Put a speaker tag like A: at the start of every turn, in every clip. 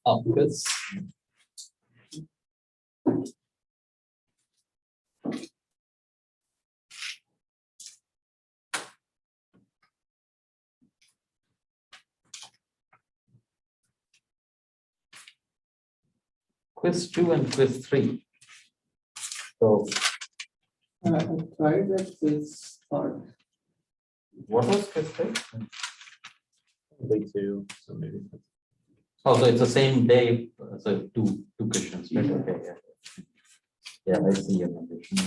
A: Because quiz 2 and quiz 3. So
B: I tried that quiz part.
A: what was quiz 3?
C: Day 2, so maybe.
A: Oh, so it's the same day, so two questions, right? Okay, yeah. Yeah, I see your notation.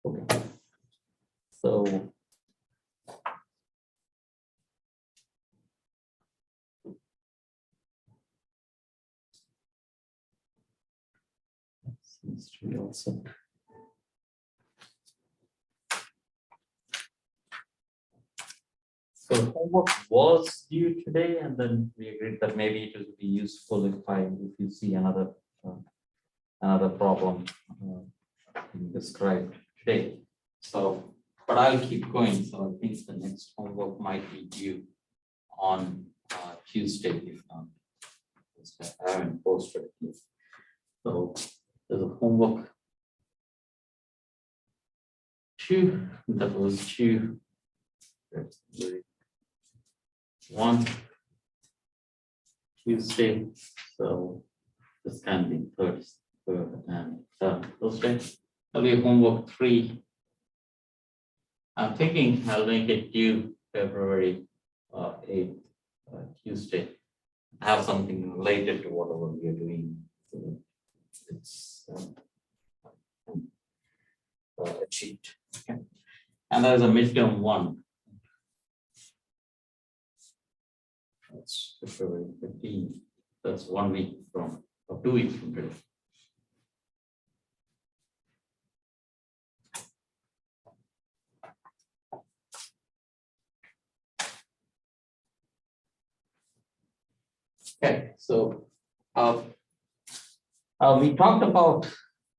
A: Okay. So history also. So homework was due today, and then we agreed that maybe it would be useful if you see another problem being described today. So, but I'll keep going. So I think the next homework might be due on Tuesday, if not. I haven't posted it yet. So there's a homework 2 that was due. One Tuesday, so this can be third and Thursday. That'll be homework 3. I'm thinking I'll make it due February 8th, Tuesday. I have something related to whatever we are doing. So it's a cheat. Okay. And there's a midterm 1. That's February 15th. That's 1 week from, or 2 weeks from today. Okay, so we talked about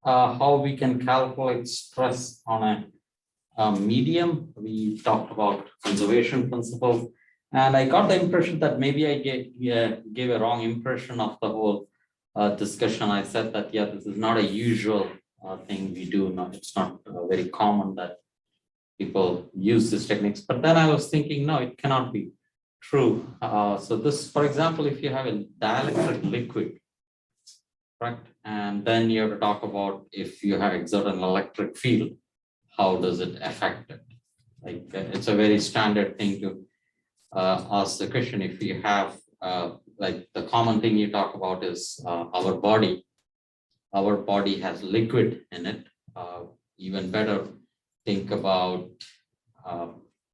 A: how we can calculate stress on a medium. We talked about conservation principles. And I got the impression that maybe I gave a wrong impression of the whole discussion. I said that, yeah, this is not a usual thing we do. No, it's not very common that people use these techniques. But then I was thinking, no, it cannot be true. So this, for example, if you have a dielectric liquid, correct, and then you have to talk about if you have exert an electric field, how does it affect it? Like it's a very standard thing to ask the question. If you have like the common thing you talk about is our body has liquid in it. Even better, think about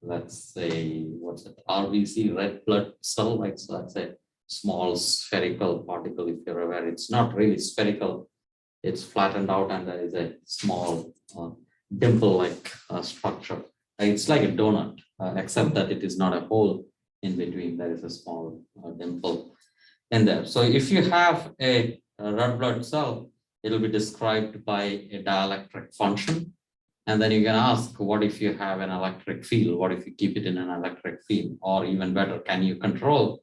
A: let's say what's it, RBC, red blood cell, like, so that's a small spherical particle. If you're aware, it's not really spherical, it's flattened out and there is a small dimple like structure. It's like a donut, except that it is not a hole in between. There is a small dimple in there. So if you have a red blood cell, it'll be described by a dielectric function. And then you can ask, what if you have an electric field? What if you keep it in an electric field? Or even better, can you control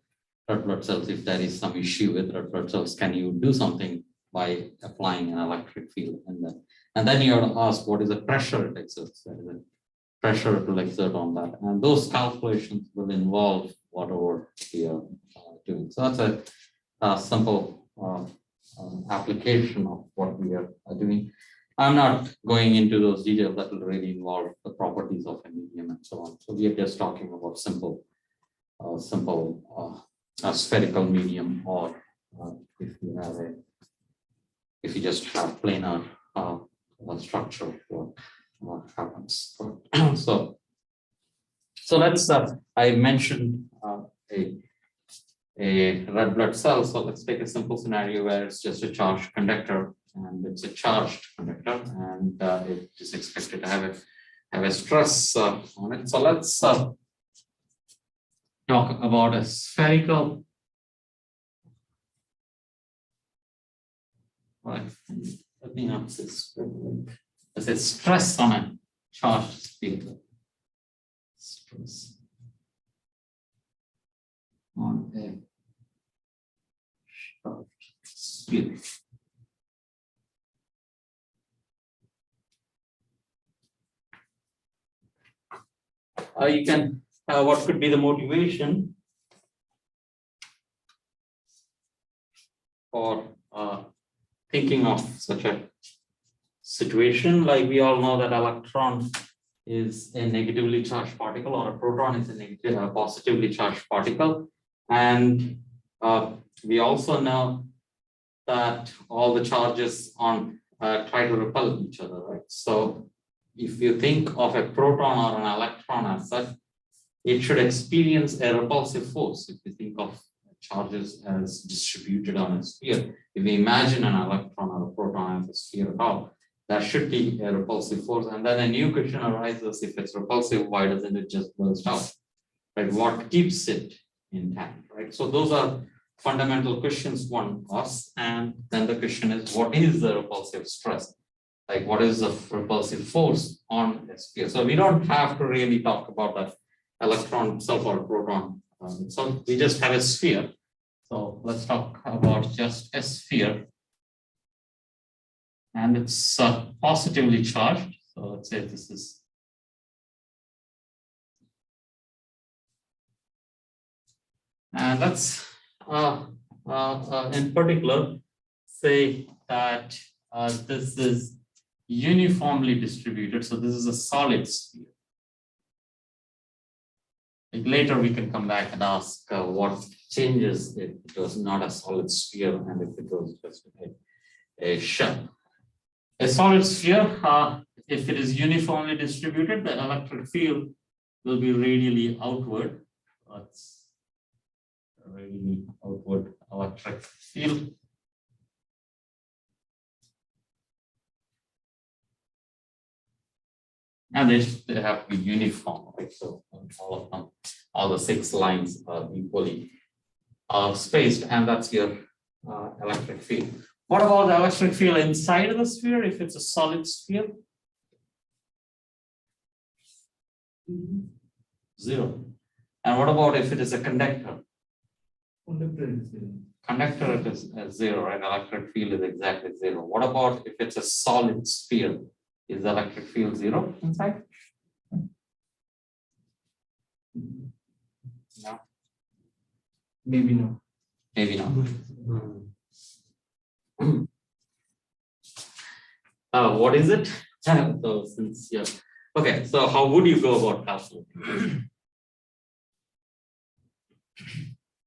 A: red blood cells? If there is some issue with red blood cells, can you do something by applying an electric field in there? And then you have to ask, what is the pressure it exerts? There is a pressure to exert on that. And those calculations will involve whatever we are doing. So that's a simple application of what we are doing. I'm not going into those details. That will really involve the properties of a medium and so on. So we are just talking about simple spherical medium, or if you just have planar structure, what happens. So let's I mentioned a red blood cell. So let's take a simple scenario where it's just a charged conductor, and it's a charged conductor, and it is expected to have a stress on it. So let's talk about a spherical. Right. Let me have this. There's a stress on a charged field. Stress on a sphere. You can, what could be the motivation for thinking of such a situation? Like we all know that electron is a negatively charged particle, or a proton is a negative, positively charged particle. And we also know that all the charges on try to repel each other, right? So if you think of a proton or an electron as such, it should experience a repulsive force. If you think of charges as distributed on a sphere, if we imagine an electron or a proton as a sphere at all, that should be a repulsive force. And then a new question arises: if it's repulsive, why doesn't it just burst out? Right? What keeps it intact? Right? So those are fundamental questions one asks. And then the question is, what is the repulsive stress? Like, what is the repulsive force on a sphere? So we don't have to really talk about that electron itself or proton. So we just have a sphere. So let's talk about just a sphere. And it's positively charged. So let's say this is. And let's, in particular, say that this is uniformly distributed. So this is a solid sphere. Like later we can come back and ask what changes if it was not a solid sphere and if it was just a shell. A solid sphere, if it is uniformly distributed, the electric field will be radially outward. That's a radially outward electric field. And they have to be uniform, right? So all of them, all the 6 lines are equally spaced, and that's your electric field. What about the electric field inside of the sphere if it's a solid sphere? 0. And what about if it is a conductor? Conductor, it is 0, right? Electric field is exactly 0. What about if it's a solid sphere? Is the electric field 0 inside? No.
B: Maybe no.
A: Maybe not. What is it? So since yeah. Okay, so how would you go about calculating?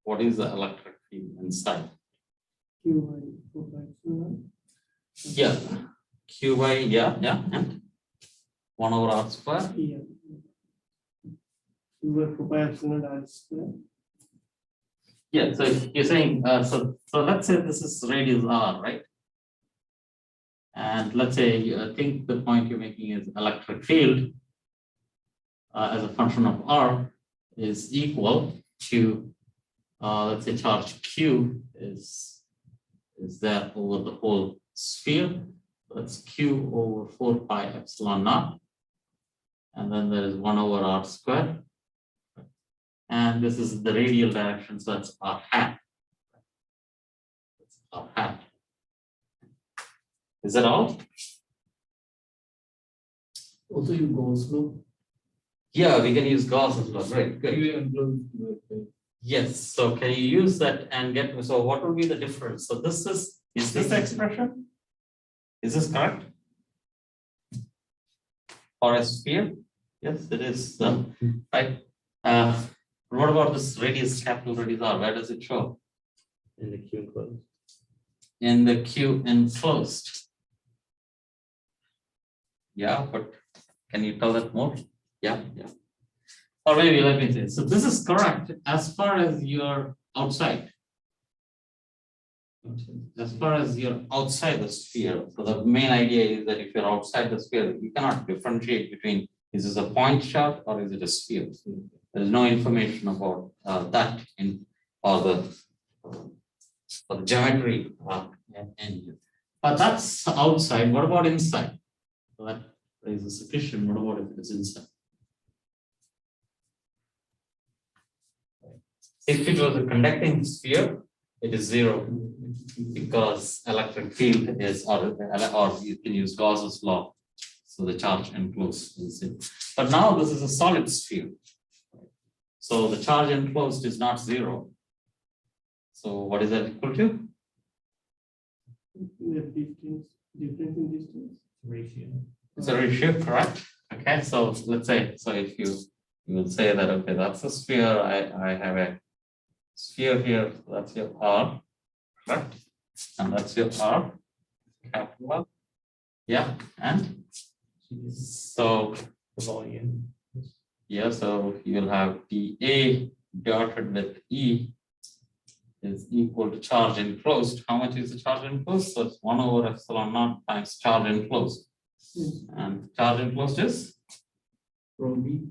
A: What is the electric field inside? Yeah. Q by, yeah, and 1 over r square.
B: Yeah. Q by 4 pi epsilon r square.
A: Yeah, so you're saying, so let's say this is radius r, right? And let's say, I think the point you're making is electric field as a function of r is equal to, let's say charge q is there over the whole sphere. That's q over 4 pi epsilon naught. And then there is 1 over r squared. And this is the radial direction, so that's r hat. That's r hat. Is that all?
B: Also, you go slow.
A: Yeah, we can use Gauss as well. Right, good. Yes, so can you use that and get, so what will be the difference? So this is this the expression? Is this correct? For a sphere? Yes, it is. Right. What about this radius, capital radius r? Where does it show?
C: In the Q enclosed.
A: In the Q enclosed. Yeah, but can you tell that more? Yeah. Or maybe let me say, so this is correct as far as you're outside. As far as you're outside the sphere. So the main idea is that if you're outside the sphere, you cannot differentiate between is this a point charge or is it a sphere? There's no information about that in or the geometry. But that's outside. What about inside? So that raises a question. What about if it's inside? If it was a conducting sphere, It is 0 because electric field is, or you can use Gauss's law. So the charge enclosed is 0. But now this is a solid sphere. So the charge enclosed is not 0. So what is that equal to?
B: The difference in distance.
C: Ratio.
A: It's a ratio, correct? Okay, so let's say, so if you will say that, okay, that's a sphere, I have a sphere here, that's your R, correct? And that's your R, capital R. Yeah, and so
C: The volume.
A: yeah, so you'll have dA dotted with E is equal to charge enclosed. How much is the charge enclosed? So it's 1 over epsilon naught times charge enclosed.
B: Yes.
A: And charge enclosed is?
B: Rho B.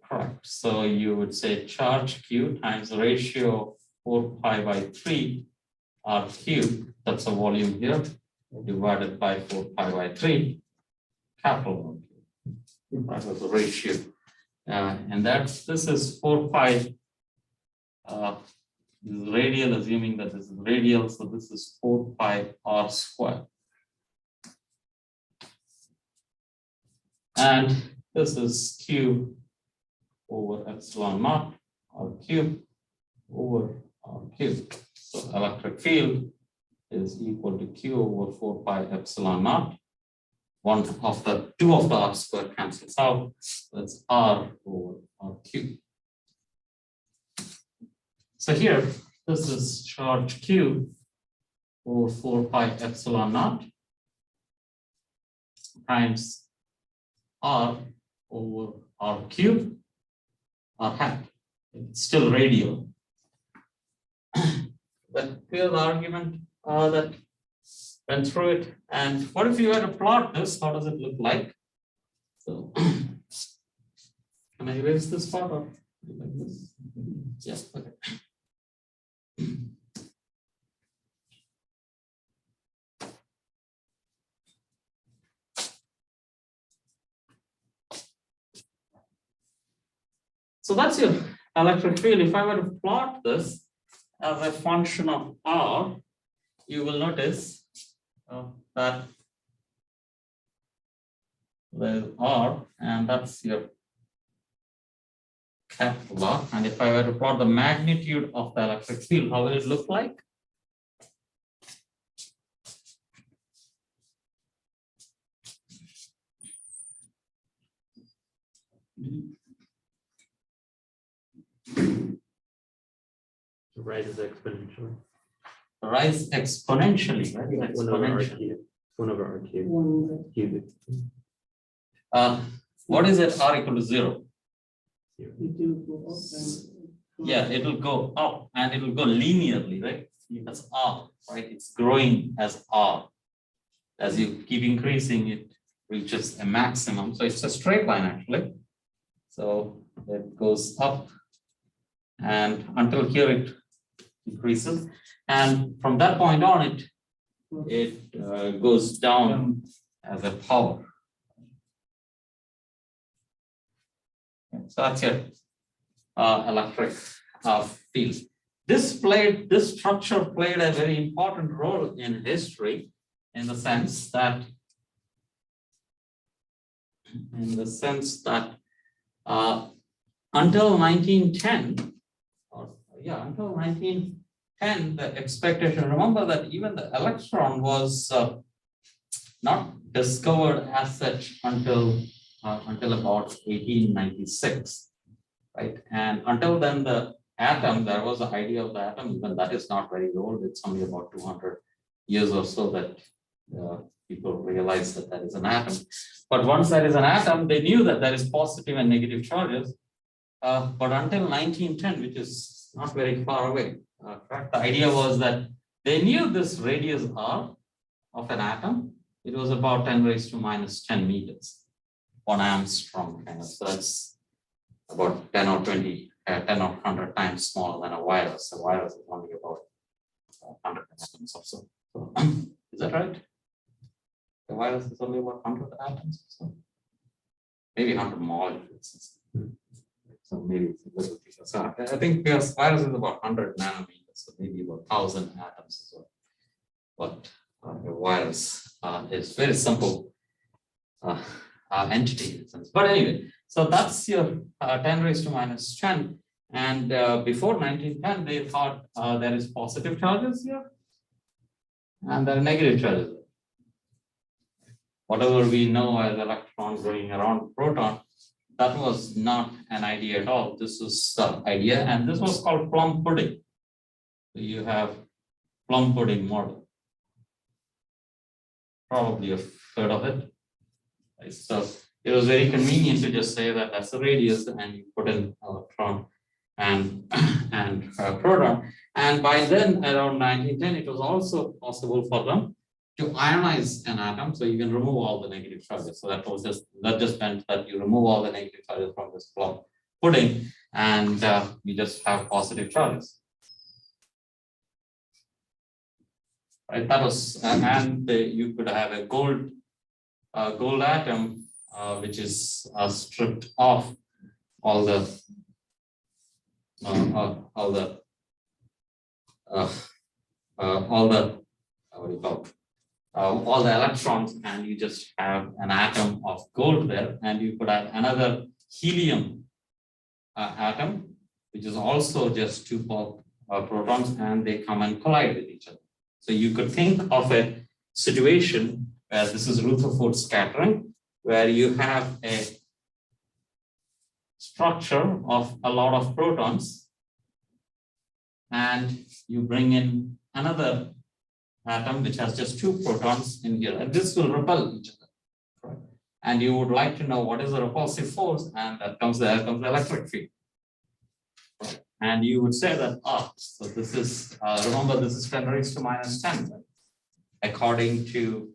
A: Correct. So you would say charge Q times the ratio of 4 pi by 3 R cubed, that's a volume here, divided by 4 pi by 3, capital R. That was the ratio. And this is 4 pi. This is radial, assuming that this is radial, so this is 4 pi R squared. And this is Q over epsilon naught R cube over R cube. So electric field is equal to Q over 4 pi epsilon naught. Two of the R squared cancels out. That's R over R cube. So here, this is charge Q over 4 pi epsilon naught times R over R cube, R hat. It's still radial. But here's the argument that went through it. And what if you were to plot this? How does it look like? So, can I erase this part or like this? Yes, okay. So that's your electric field. If I were to plot this as a function of R, you will notice that there's R, and that's your capital R. And if I were to plot the magnitude of the electric field, how will it look like?
C: Rises exponentially.
A: Rise exponentially, right?
C: One over R
A: Exponentially.
C: cubed. 1 over R cubed.
B: One.
C: Cubic.
A: What is it? R equal to 0?
B: It will go up and.
A: Yeah, it will go up and it will go linearly, right? That's R, right? It's growing as R. As you keep increasing, it reaches a maximum. So it's a straight line actually. So it goes up and until here it increases. And from that point on, it goes down as a power. So that's your electric field. This structure played a very important role in history in the sense that until 1910, until 1910, the expectation, remember that even the electron was not discovered as such until about 1896, right? And until then, the atom, there was an idea of the atom, even that is not very old. It's only about 200 years or so that people realized that that is an atom. But once there is an atom, they knew that there is positive and negative charges. But until 1910, which is not very far away, correct? The idea was that they knew this radius R of an atom. It was about 10 raised to minus 10 meters, 1 Armstrong kind of. So that's about 10 or 20, 10 or 100 times smaller than a virus. A virus is only about 100 atoms or so. So is that right? The virus is only about 100 atoms or so. Maybe 100 molecules. So maybe it's a little bigger. So I think virus is about 100 nanometers, so maybe about 1,000 atoms as well. But a virus is very simple entity in a sense. But anyway, so that's your 10 raised to minus 10. And before 1910, they thought there is positive charges here and there are negative charges. Whatever we know as electron going around proton, that was not an idea at all. This was the idea, and this was called plum pudding. So you have plum pudding model. Probably you've heard of it. Right? So it was very convenient to just say that that's the radius, and you put in electron and proton. And by then, around 1910, it was also possible for them to ionize an atom, so you can remove all the negative charges. So that just meant that you remove all the negative charges from this plum pudding, and we just have positive charges. Right? That was, and you could have a gold atom, which is stripped off all the what do you call it? All the electrons, and you just have an atom of gold there, and you could have another helium atom, which is also just two protons, and they come and collide with each other. So you could think of a situation where this is Rutherford scattering, where you have a structure of a lot of protons, and you bring in another atom which has just two protons in here, and this will repel each other. Right? And you would like to know what is the repulsive force, and there comes the electric field. Right? And you would say that, so this is, remember, this is 10 raised to minus 10. Right? According to,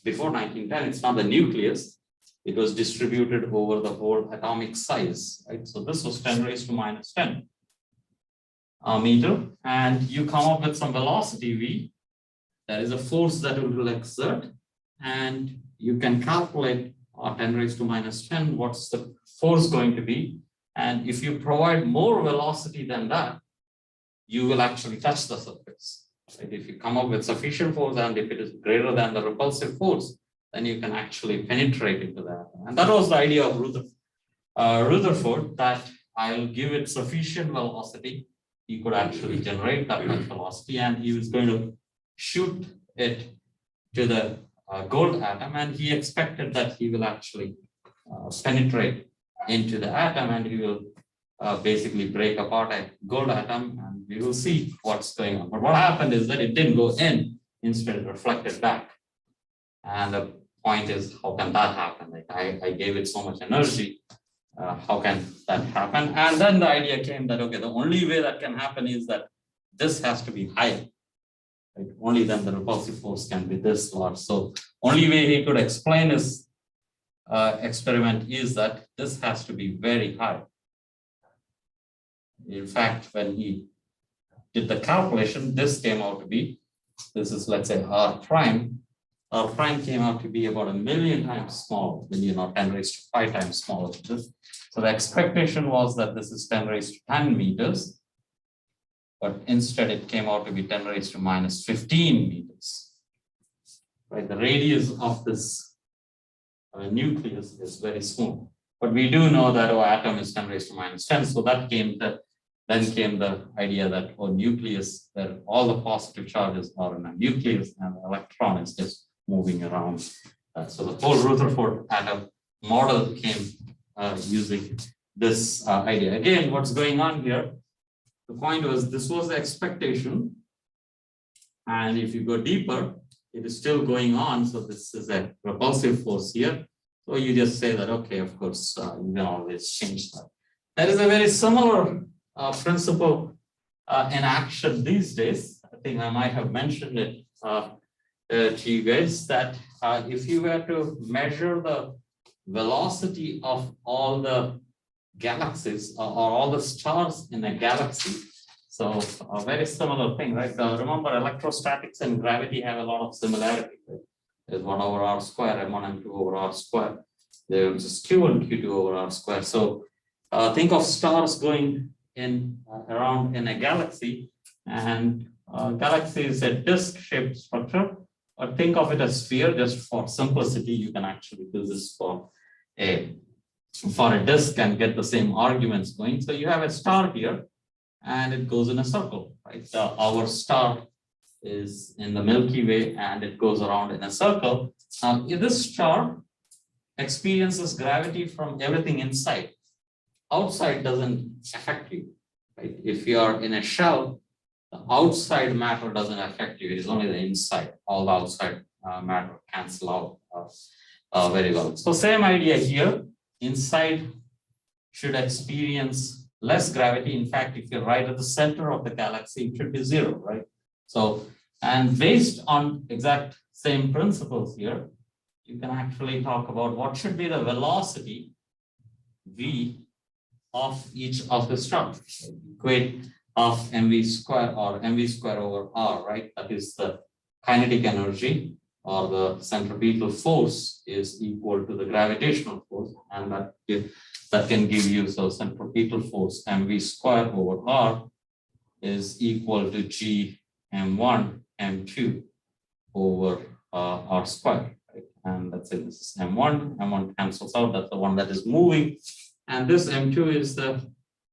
A: before 1910, it's not the nucleus, it was distributed over the whole atomic size. Right? So this was 10 raised to minus 10 meter, and you come up with some velocity v. There is a force that it will exert, and you can calculate 10 raised to minus 10, what's the force going to be. And if you provide more velocity than that, you will actually touch the surface. Right? If you come up with sufficient force, and if it is greater than the repulsive force, then you can actually penetrate into that. And that was the idea of Rutherford, that I'll give it sufficient velocity. He could actually generate that much velocity, and he was going to shoot it to the gold atom, and he expected that he will actually penetrate into the atom, and he will basically break apart a gold atom, and we will see what's going on. But what happened is that it didn't go in, instead it reflected back. And the point is, how can that happen? Like I gave it so much energy, how can that happen? And then the idea came that, okay, the only way that can happen is that this has to be higher. Right? Only then the repulsive force can be this large. So only way he could explain his experiment is that this has to be very high. In fact, when he did the calculation, this came out to be, this is, let's say, R prime. R prime came out to be about 1,000,000 times smaller, 1,000,000 or 10 raised to 5 times smaller than this. So the expectation was that this is 10 raised to 10 meters. But instead it came out to be 10 raised to minus 15 meters. Right, the radius of this nucleus is very small. But we do know that our atom is 10 raised to minus 10. So that came then came the idea that nucleus, that all the positive charges are in a nucleus, and the electron is just moving around. So the whole Rutherford atom model came using this idea. Again, what's going on here? The point was, this was the expectation, and if you go deeper, it is still going on. So this is a repulsive force here. So you just say that, okay, of course, you can always change that. There is a very similar principle in action these days. I think I might have mentioned it to you guys, that if you were to measure the velocity of all the galaxies or all the stars in a galaxy. So a very similar thing, right? Remember, electrostatics and gravity have a lot of similarity. Right? There's 1 over r square, m1 and 2 over r square. There's just q and q2 over r square. So think of stars going in around in a galaxy, and galaxy is a disk-shaped structure. Or think of it as sphere. Just for simplicity, you can actually do this for a disk and get the same arguments going. So you have a star here, and it goes in a circle, right? Our star is in the Milky Way, and it goes around in a circle. Now, this star experiences gravity from everything inside. Outside doesn't affect you, right? If you are in a shell, the outside matter doesn't affect you. It is only the inside. All the outside matter cancel out very well. So same idea here. Inside should experience less gravity. In fact, if you're right at the center of the galaxy, it should be zero, right? So, and based on exact same principles here, you can actually talk about what should be the velocity v of each of the stars. Equate of mv square or mv square over r, right? That is the kinetic energy, or the centripetal force is equal to the gravitational force, and that can give you, so centripetal force mv square over r is equal to g m1 m2 over r square, right? And let's say this is m1 cancels out, that's the one that is moving, and this m2 is the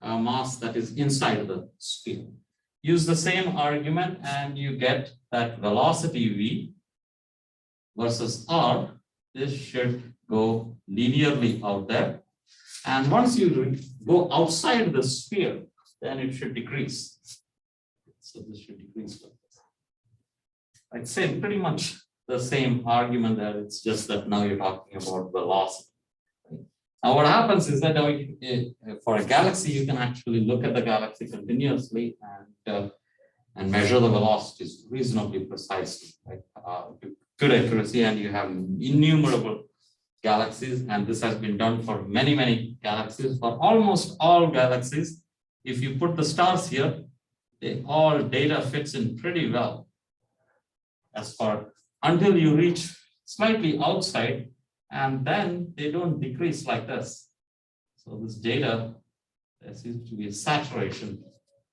A: mass that is inside the sphere. Use the same argument and you get that velocity v versus r, this should go linearly out there. And once you go outside the sphere, then it should decrease. So this should decrease like this. I'd say pretty much the same argument there. It's just that now you're talking about velocity. Now what happens is that for a galaxy, you can actually look at the galaxy continuously and measure the velocities reasonably precisely, right? Good accuracy, and you have innumerable galaxies, and this has been done for many galaxies. For almost all galaxies, if you put the stars here, all data fits in pretty well. As far until you reach slightly outside, and then they don't decrease like this. So this data, there seems to be a saturation,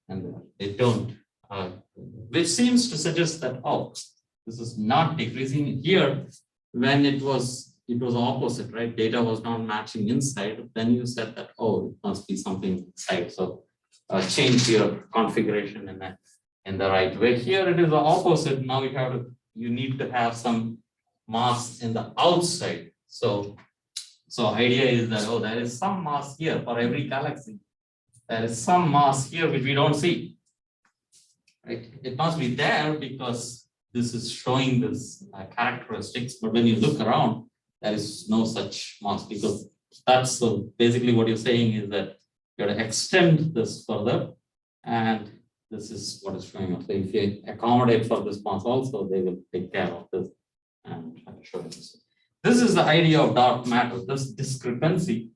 A: and they don't, which seems to suggest that, oh, this is not decreasing here. When it was opposite, right? Data was not matching inside. Then you said that, oh, it must be something inside. So change your configuration in the right way. Here it is the opposite. Now you need to have some mass in the outside. So idea is that, oh, there is some mass here for every galaxy. There is some mass here which we don't see. Right? It must be there because this is showing this characteristics, but when you look around, there is no such mass, because that's so basically what you're saying is that you have to extend this further, and this is what is showing up. So if you accommodate for this mass also, they will take care of this and try to show this. This is the idea of dark matter. This discrepancy,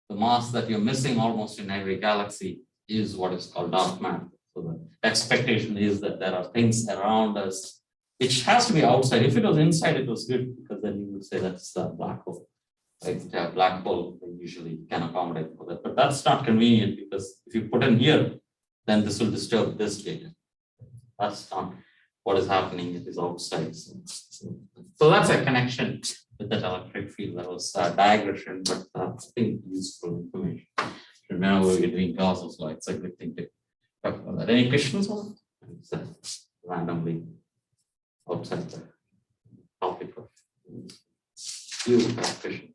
A: the mass that you're missing almost in every galaxy, is what is called dark matter. So the expectation is that there are things around us, which has to be outside. If it was inside, it was good, because then you would say that's a black hole. Right? A black hole usually can accommodate for that, but that's not convenient, because if you put in here, then this will disturb this data. That's not what is happening. It is outside. So that's a connection with that electric field. That was a digression, but I think useful information. Remember, we're doing Gauss, so it's a good thing to talk about that. Any questions on it? Randomly outside the topic of you have a question.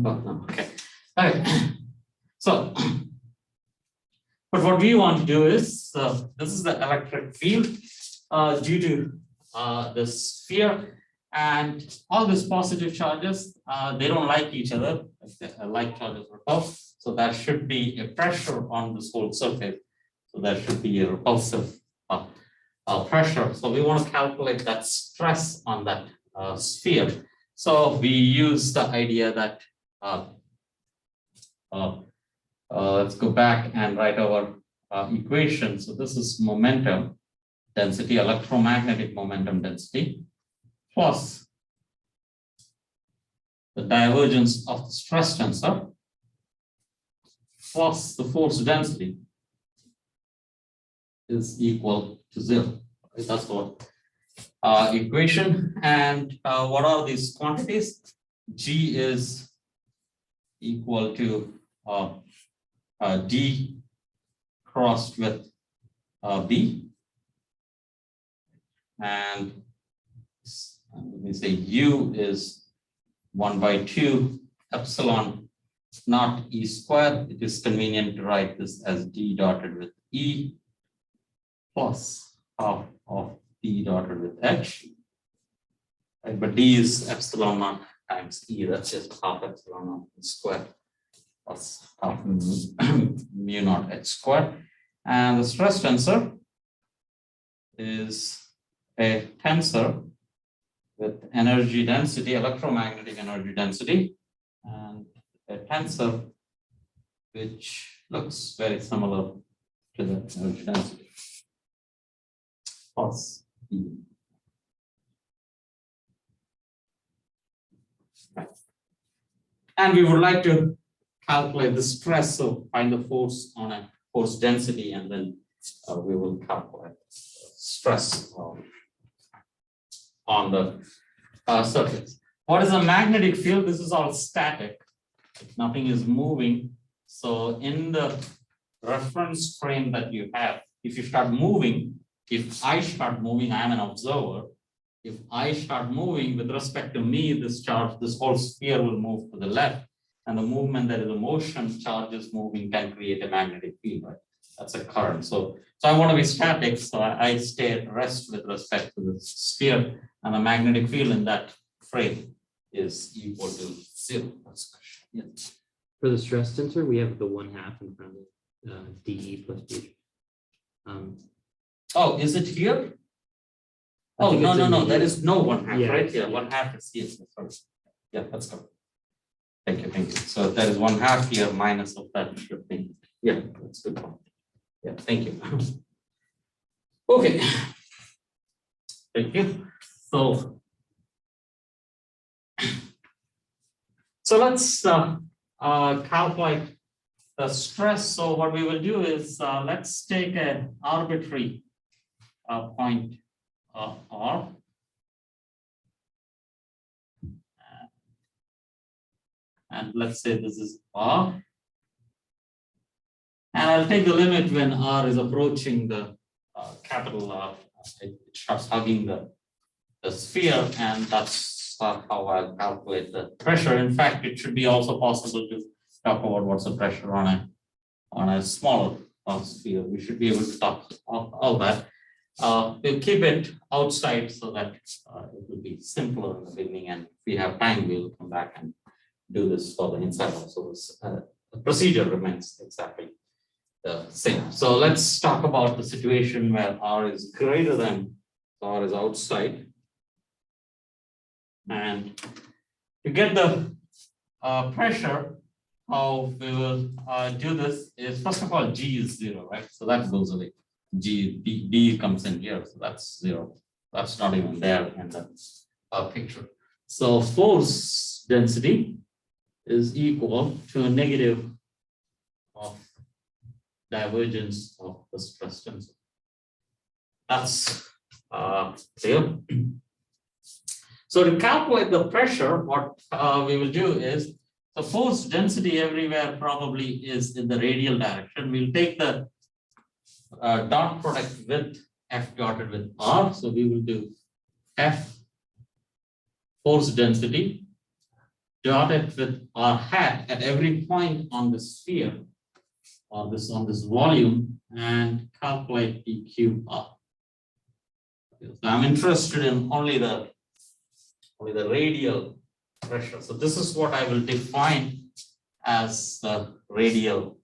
A: No. Okay. All right. So, but what we want to do is, this is the electric field due to the sphere, and all these positive charges, they don't like each other. Like charges repel, so there should be a pressure on this whole surface. So there should be a repulsive pressure. So we want to calculate that stress on that sphere. So we use the idea that let's go back and write our equation. So this is momentum density, electromagnetic momentum density, plus the divergence of the stress tensor plus the force density is equal to 0. Right? That's what equation. And what are these quantities? G is equal to D crossed with B. And let me say U is 1/2 epsilon not E squared. It is convenient to write this as D dotted with E plus half of D dotted with H. Right? But D is epsilon naught times E. That's just half epsilon naught squared plus half mu naught H squared. And the stress tensor is a tensor with energy density, electromagnetic energy density, and a tensor which looks very similar to the energy density plus E. And we would like to calculate the stress, so find the force on a force density, and then we will calculate stress on the surface. What is a magnetic field? This is all static. Nothing is moving. So in the reference frame that you have, if you start moving, if I start moving, I am an observer. If I start moving with respect to me, this charge, this whole sphere will move to the left. And the movement, that is a motion, charges moving can create a magnetic field, right? That's a current. So I want to be static, so I stay at rest with respect to the sphere, and the magnetic field in that frame is equal to 0. That's yes.
C: For the stress tensor, we have the 1/2 in front of DE plus D.
A: Oh, is it here?
C: I
A: Oh,
C: think it's in
A: no,
C: the-
A: there is no 1/2
C: Yeah,
A: right here.
C: yeah.
A: 1/2 is here. Sorry. Yeah, that's good. Thank you. So there is 1/2 here minus of that should be. Yeah, that's good point. Yeah, thank you. Okay. Thank you. So let's calculate the stress. So what we will do is let's take an arbitrary point R. And let's say this is R. And I'll take the limit when R is approaching the capital R. It starts hugging the sphere, and that's how I'll calculate the pressure. In fact, it should be also possible to talk about what's the pressure on a smaller sphere. We should be able to talk all that. We'll keep it outside so that it will be simpler in the beginning, and if we have time, we'll come back and do this for the inside also. The procedure remains exactly the same. So let's talk about the situation where R is greater than, R is outside. And to get the pressure, how we will do this is, first of all, G is 0, right? So that goes away. D comes in here, so that's 0. That's not even there in the picture. So force density is equal to a negative of divergence of the stress tensor. That's clear. So to calculate the pressure, what we will do is, the force density everywhere probably is in the radial direction. We'll take the dot product with F dotted with R. So we will do F force density dotted with R hat at every point on the sphere, or this on this volume, and calculate PQR. So I'm interested in only the radial pressure. So this is what I will define as the radial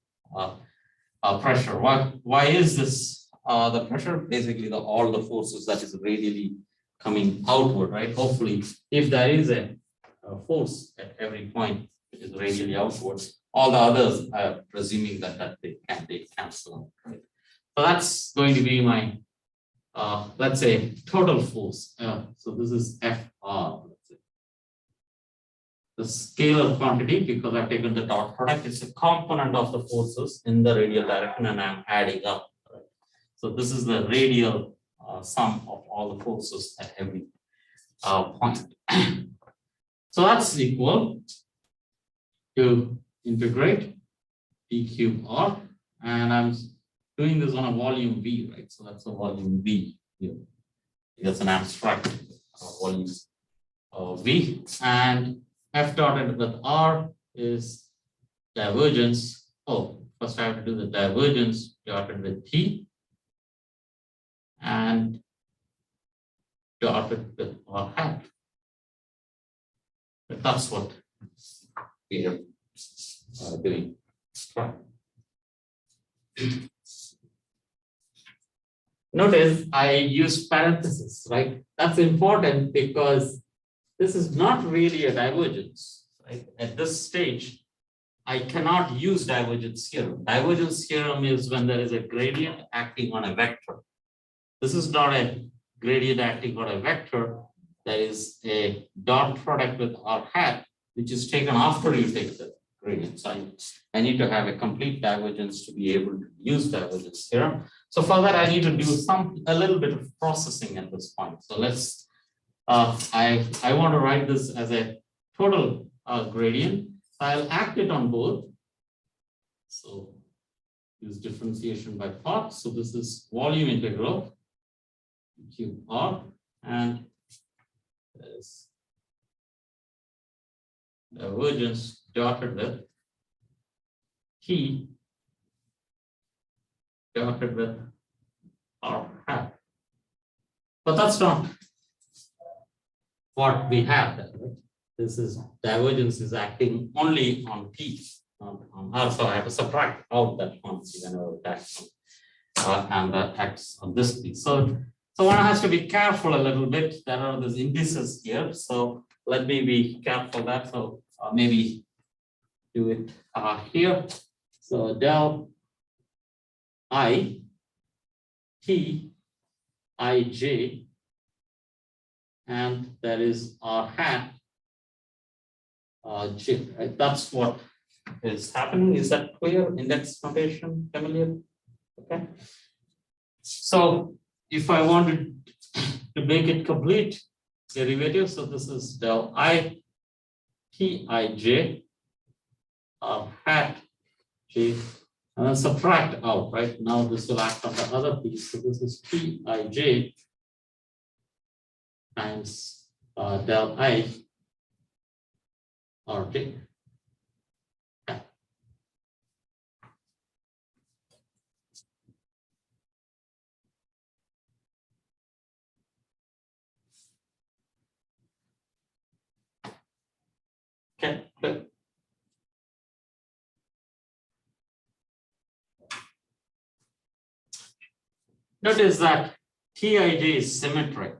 A: pressure. Why is this the pressure? Basically, all the forces that is radially coming outward, right? Hopefully, if there is a force at every point which is radially outward, all the others are presuming that they cancel out, right? So that's going to be my let's say total force. So this is FR. Let's say. the scalar quantity because I've taken the dot product. It's a component of the forces in the radial direction and I'm adding up. Right? So this is the radial sum of all the forces at every point. So that's equal to integrate d cube r, and I'm doing this on a volume V, right? So that's a volume V here. That's an abstract volume V, and F dotted with R is divergence. Oh, first I have to do the divergence dotted with T and dotted with R hat. But that's what we are doing. Notice I use parentheses, right? That's important because this is not really a divergence, right? At this stage, I cannot use divergence theorem. Divergence theorem is when there is a gradient acting on a vector. This is not a gradient acting on a vector. There is a dot product with R hat, which is taken after you take the gradient. So I need to have a complete divergence to be able to use divergence theorem. So for that, I need to do a little bit of processing at this point. So let's, I want to write this as a total gradient. I'll act it on both. So use differentiation by parts. So this is volume integral cube R, and there's divergence dotted with T dotted with R hat. But that's not what we have there, right? This is divergence is acting only on T, not on R. So I have to subtract out that quantity whenever it acts on, and that acts on this piece. So one has to be careful a little bit. There are these indices here. So let me be careful that. So maybe do it here. So del I T I J, and that is R hat J, right? That's what is happening. Is that clear? Index notation familiar? Okay. So if I wanted to make it complete derivative, so this is del I T I J R hat J, and then subtract out, right? Now this will act on the other piece. So this is T I J times del I R J. Okay, good. Notice that Tij is symmetric,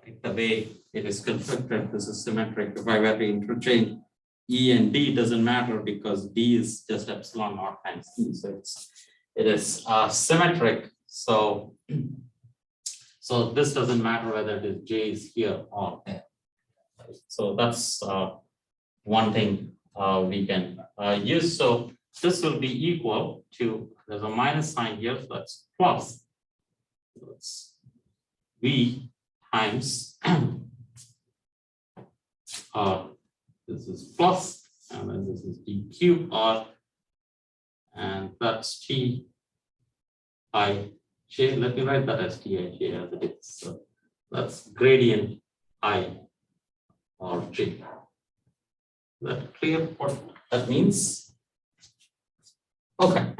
A: right? The way it is constructed, this is symmetric. If I were to interchange E and D, doesn't matter because D is just epsilon naught times E. So it is symmetric. So this doesn't matter whether it is J is here or there. Right? So that's one thing we can use. So this will be equal to, there's a minus sign here, so that's plus. So it's V times this is plus, and then this is d cube R, and that's T I J. Let me write that as T I J as it is. So that's gradient I or J. Is that clear what that means? Okay.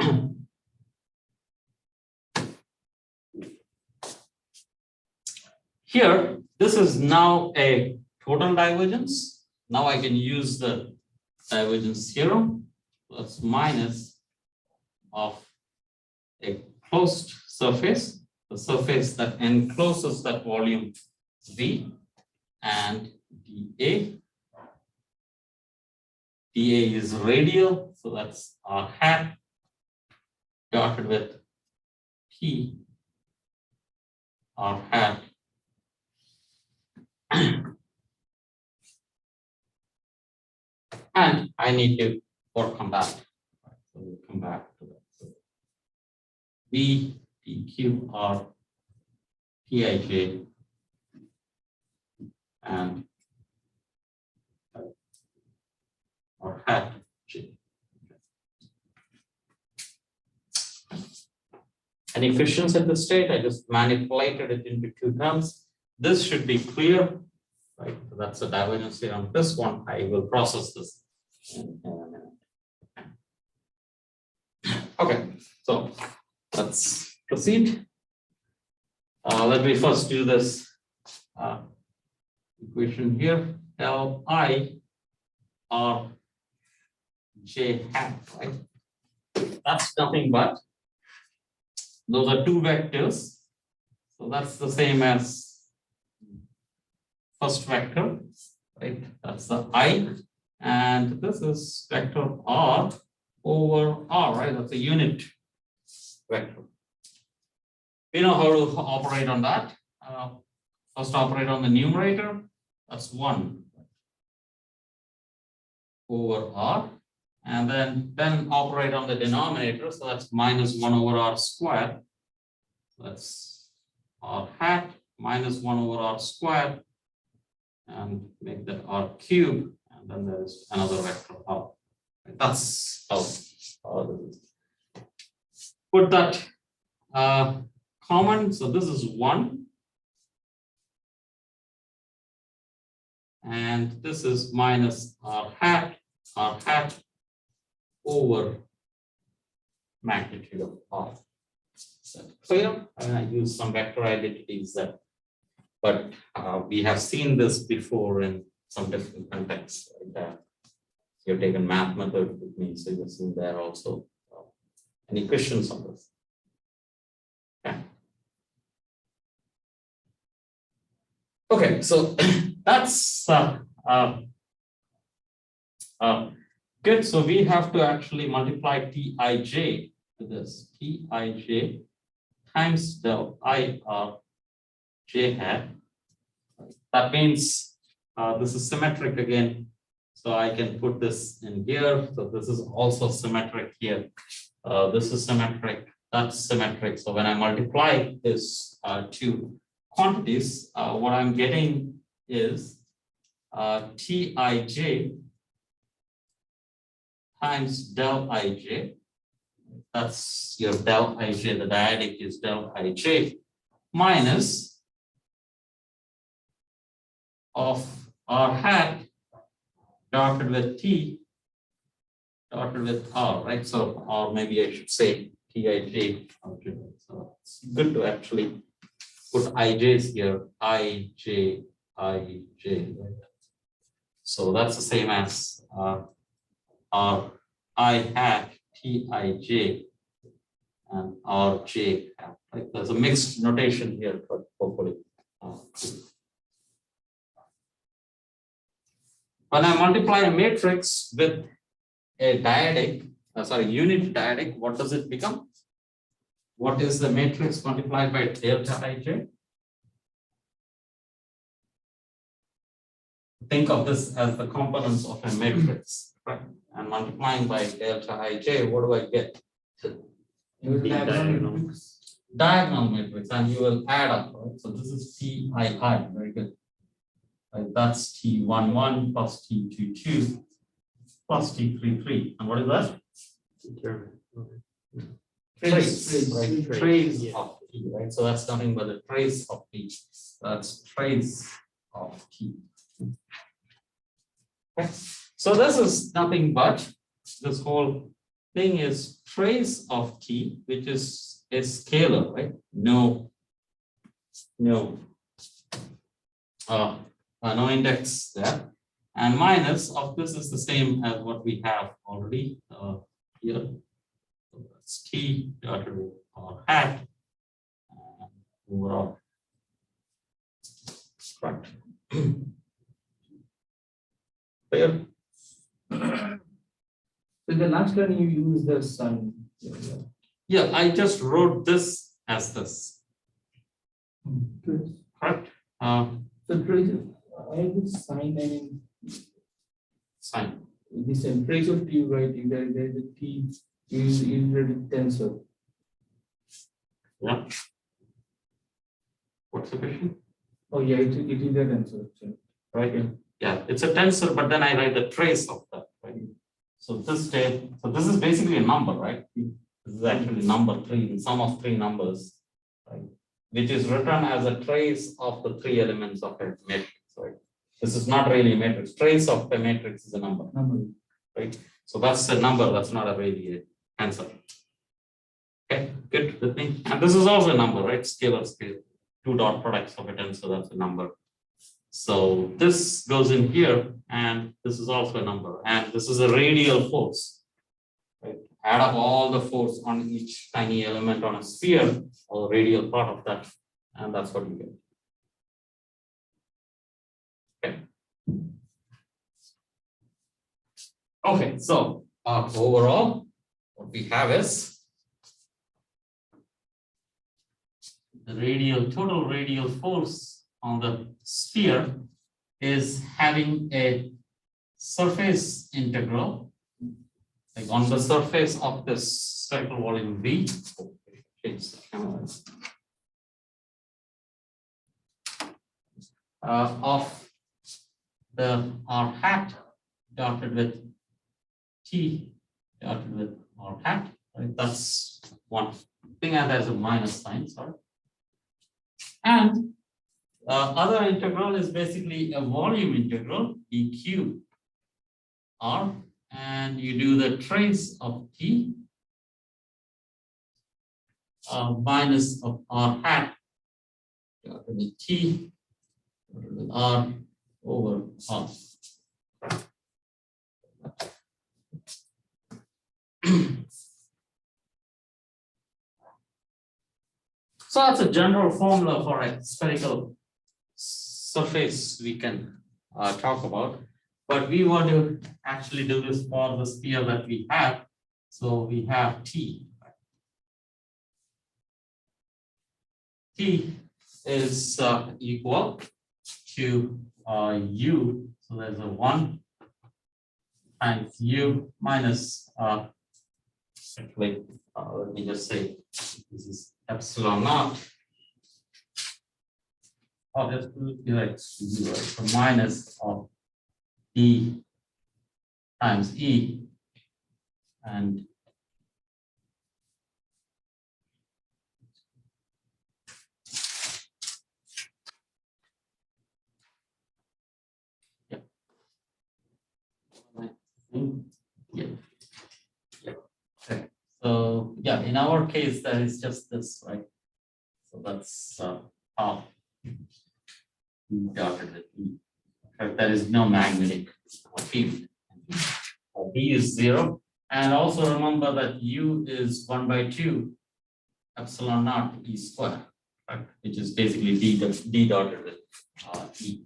A: Here, this is now a total divergence. Now I can use the divergence theorem. That's minus of a closed surface, the surface that encloses that volume V, and dA. dA is radial, so that's R hat dotted with P R hat I need to work on that. So we'll come back to that. So V, PQ are Pij and or hat J. Any questions at this stage? I just manipulated it into two terms. This should be clear, right? So that's the divergence here on this one. I will process this in a minute. Okay, so let's proceed. Let me first do this equation here. Li or j hat, right? That's nothing but those are two vectors. So that's the same as first vector, right? That's the I, and this is vector R over R, right? That's a unit vector. We know how to operate on that. First operate on the numerator, that's 1 over R, and then operate on the denominator, so that's minus 1 over R squared. That's R hat minus 1 over R squared, and make that R cube, and then there's another vector R. That's how put that common, so this is 1. And this is minus R hat over magnitude of R. Clear? I use some vector identities that, but we have seen this before in some different contexts. Right? You've taken math method with me, so you've seen there also. Any questions on this? Okay, so that's good. So we have to actually multiply Tij to this Tij times del I j hat. That means this is symmetric again. So I can put this in here. So this is also symmetric here. This is symmetric. That's symmetric. So when I multiply this two quantities, what I'm getting is Tij times del Ij. That's your del Ij, the dyadic is del Ij, minus of R hat dotted with T dotted with R, right? So, or maybe I should say Tij. So it's good to actually put ij's here, ij, right? So that's the same as R I hat Tij and Rj hat, right? There's a mixed notation here, but hopefully. When I multiply a matrix with a dyadic, unit dyadic, what does it become? What is the matrix multiplied by delta Ij? Think of this as the components of a matrix, right? And multiplying by delta Ij, what do I get? Diagonal matrix, and you will add up, right? So this is Tii, very good. Right, that's T11 plus T22 plus T33. And what is that? Trace, right? Trace of T, right? So that's nothing but a trace of T. That's trace of T. Okay. So this is nothing but this whole thing is trace of T, which is a scalar, right? No index there, and minus of this is the same as what we have already here. So that's T dotted with R hat overall. Correct. Clear?
B: So the last one you use the sun.
A: Yeah, I just wrote this as this. Correct.
B: So trace, I would sign and
A: Sign.
B: this trace of T, right? There is a T is a tensor.
A: Yeah. What's the question?
B: Oh yeah, it is a tensor.
A: Right. Yeah, it's a tensor, but then I write the trace of that, right? So this is basically a number, right? This is actually number 3, the sum of 3 numbers, right? Which is written as a trace of the 3 elements of a matrix, right? This is not really a matrix. Trace of a matrix is a number, right? So that's a number, that's not a really answer. Okay, good with me. And this is also a number, right? Scalar scale, 2 dot products of a tensor, that's a number. So this goes in here, and this is also a number, and this is a radial force. Right? Add up all the force on each tiny element on a sphere, or radial part of that, and that's what you get. Okay. Okay, so overall, what we have is the total radial force on the sphere is having a surface integral, like on the surface of this spherical volume V. Of the R hat dotted with T dotted with R hat, right? That's one thing, and there's a minus sign, sorry. And other integral is basically a volume integral, dq R, and you do the trace of T minus of R hat with T with R over R. So that's a general formula for a spherical surface we can talk about, but we want to actually do this for the sphere that we have. So we have T. T is equal to U, so there's a 1 times U minus, actually, let me just say, this is epsilon naught. Oh, just right, so minus of D times E, and yeah. Okay. So yeah, in our case, that is just this, right? So that's half dotted with E. There is no magnetic field. B is 0. And also remember that U is 1/2 epsilon naught E square, right? Which is basically D dotted with E.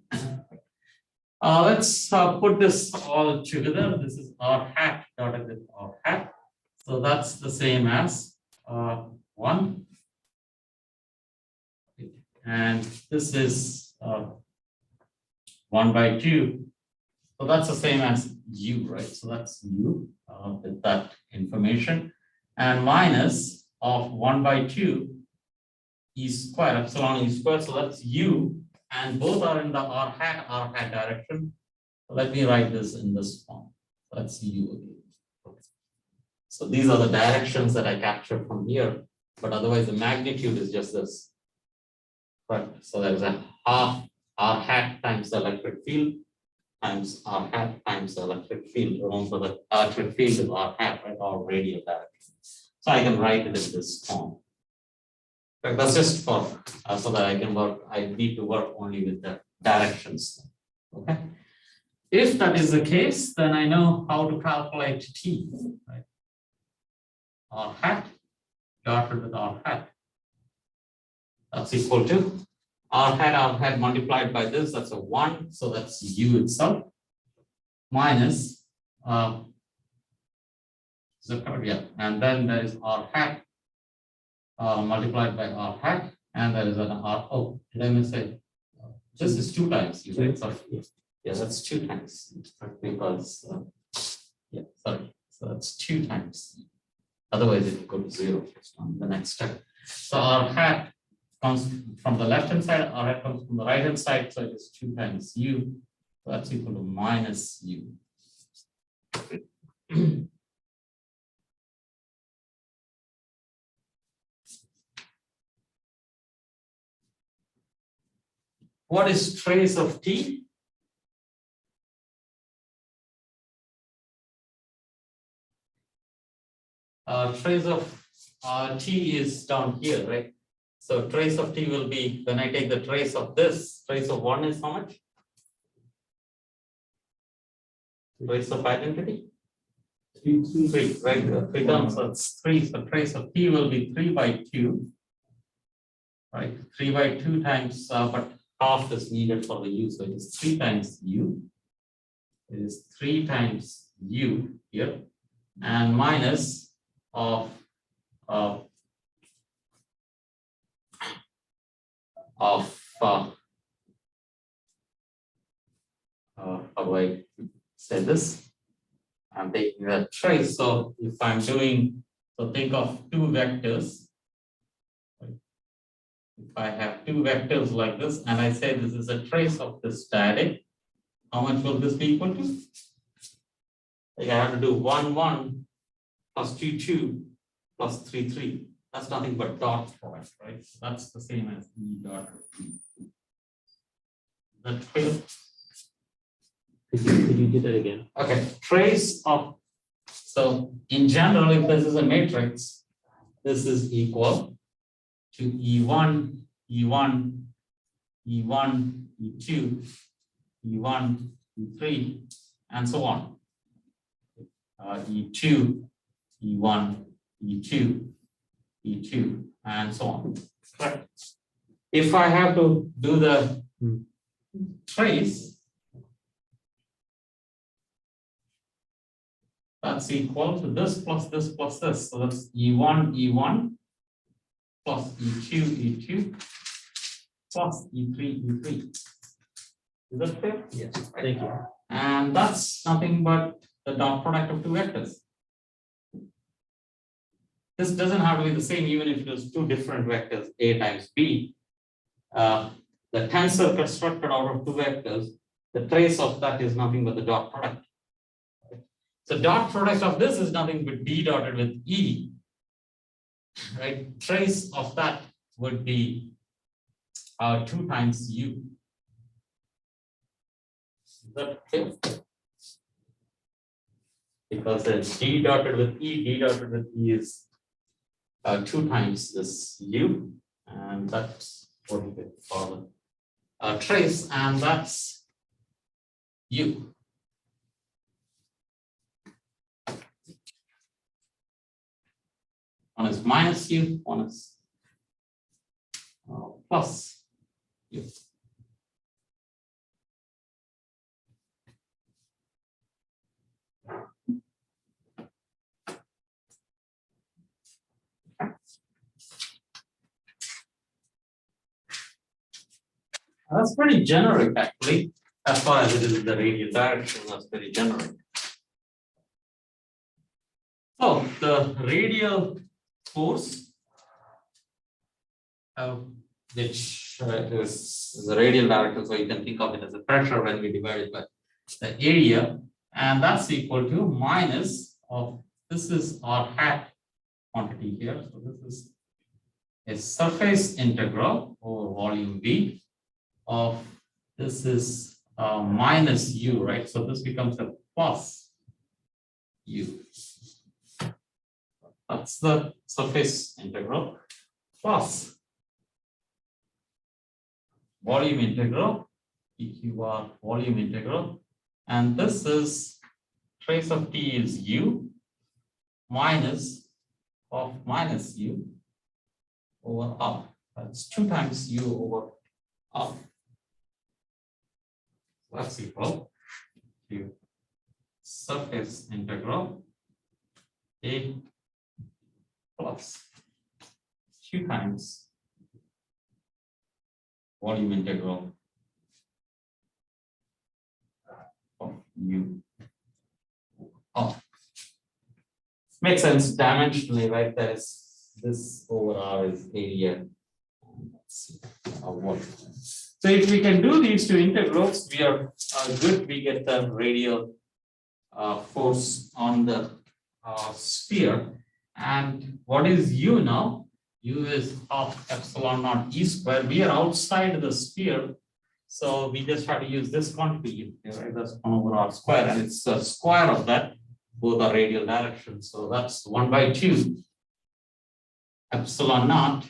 A: Let's put this all together. This is R hat dotted with R hat. So that's the same as 1. And this is 1/2. So that's the same as U, right? So that's U with that information. And minus of 1/2 E square, epsilon E square. So that's U. And both are in the R hat direction. So let me write this in this form. That's U again. Okay. So these are the directions that I captured from here. But otherwise, the magnitude is just this. Right. So there's a half R hat times the electric field times R hat times the electric field. Remember the electric field is R hat, right, or radial direction. So I can write it in this form. But that's just for so that I can work. I need to work only with the directions. Okay. If that is the case, then I know how to calculate T. Right? R hat dotted with R hat. That's equal to R hat multiplied by this, that's a 1, so that's U itself, minus, is that correct? Yeah, and then there is R hat multiplied by R hat, and there is an R, oh, did I miss it? This is 2 times U, right? So, yeah, that's 2 times, because Yeah, sorry. So that's 2 times. Otherwise, it will go to 0 on the next step. So our hat comes from the left hand side, our hat comes from the right hand side, so it is 2 times u. So that's equal to minus u. What is trace of t? Trace of t is down here, right? So trace of t will be, when I take the trace of this, trace of 1 is how much? Trace of identity? 3, right? 3 terms, so it's 3. So trace of t will be 3 by 2, right? 3 by 2 times, but half is needed for the u, so it is 3 times u. It is 3 times u here, and minus of how do I say this? I'm taking the trace. So if I'm doing, so think of 2 vectors. Right? If I have 2 vectors like this, and I say this is a trace of this static, how much will this be equal to? Like I have to do 1, 1 plus 2, 2 plus 3, 3. That's nothing but dot product, right? So that's the same as E dot. Is that clear?
C: Could you do that again?
A: Okay, trace of, so in general, if this is a matrix, this is equal to E1, E1, E1, E2, E1, E3, and so on. E2, E1, E2, E2, and so on. Correct. If I have to do the trace, that's equal to this plus this plus this. So that's E1, E1 plus E2, E2 plus E3, E3. Is that clear?
C: Yes. Thank you.
A: And that's nothing but the dot product of 2 vectors. This doesn't have to be the same even if it is 2 different vectors, A times B. The tensor constructed out of 2 vectors, the trace of that is nothing but the dot product. So dot product of this is nothing but D dotted with E, right? Trace of that would be 2 times U. Is that clear? Because it's D dotted with E, D dotted with E is 2 times this U, and that's what we get for the trace, and that's U. One is minus U, one is plus U. That's pretty generic, actually, as far as it is in the radial direction. That's very generic. So the radial force, which is the radial direction, so you can think of it as a pressure when we divide it by the area, and that's equal to minus of, this is our hat quantity here. So this is a surface integral over volume V of, this is minus U, right? So this becomes a plus U. That's the surface integral plus volume integral, EQR volume integral, and this is trace of T is U minus of minus U over R. That's 2 times U over R. That's equal to surface integral A plus 2 times volume integral of U. Oh, Makes sense dimensionally, right? There is this over R is area. Let's see, what. So if we can do these two integrals, we are good. We get the radial force on the sphere. And what is U now? U is half epsilon naught E square. We are outside the sphere. So we just have to use this quantity here, right? That's 1 over R square. And it's the square of that, both are radial directions. So that's 1 by 2 epsilon naught.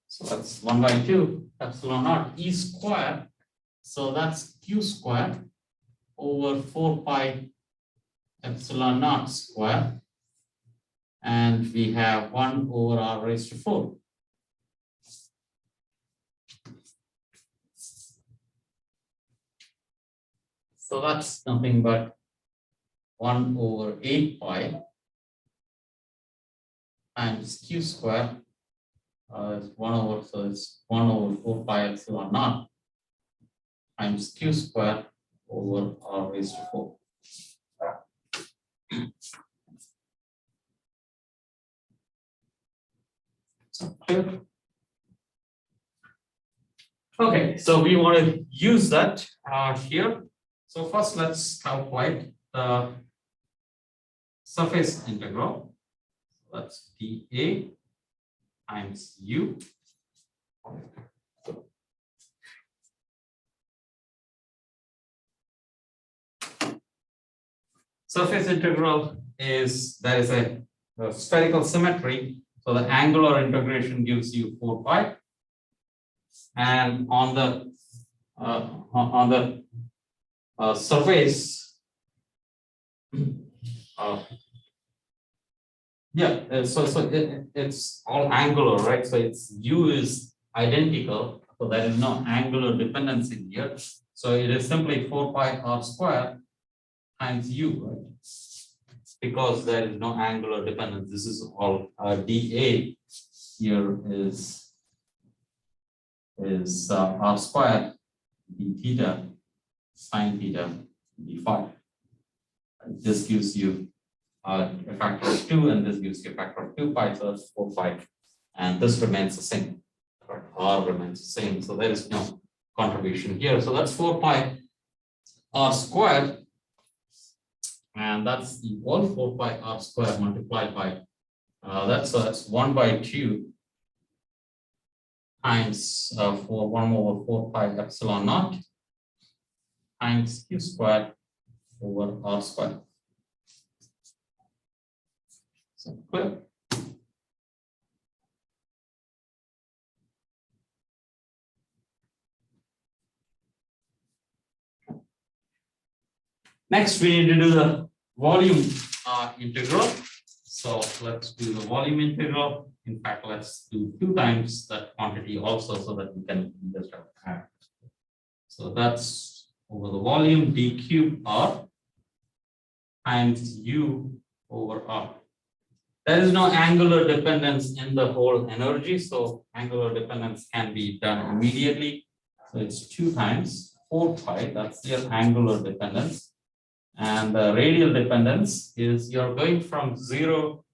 A: So that's 1 by 2 epsilon naught E square. So that's Q square over 4 pi epsilon naught square. And we have 1 over R raised to 4. So that's nothing but 1 over 8 pi times Q square. It's 1 over, so it's 1 over 4 pi epsilon naught times Q square over R raised to 4. So clear? Okay, so we want to use that here. So first let's calculate the surface integral. That's dA times U. Surface integral is, there is a spherical symmetry. So the angular integration gives you 4 pi. And on the surface, it's all angular, right? So it's U is identical, so there is no angular dependence in here. So it is simply 4 pi R square times U, right? Because there is no angular dependence. This is all dA here is R square d theta sine theta d phi. This gives you a factor of 2, and this gives you a factor of 2 pi, so that's 4 pi, and this remains the same. R remains the same, so there is no contribution here. So that's 4 pi R squared, and that's equal 4 pi R squared multiplied by that's 1 by 2 times 1 over 4 pi epsilon naught times Q squared over R squared. So clear? Next, we need to do the volume integral. So let's do the volume integral. In fact, let's do 2 times that quantity also, so that we can just add. So that's over the volume d cube R times U over R. There is no angular dependence in the whole energy, so angular dependence can be done immediately. So it's 2 times 4 pi, that's your angular dependence. And the radial dependence is you're going from 0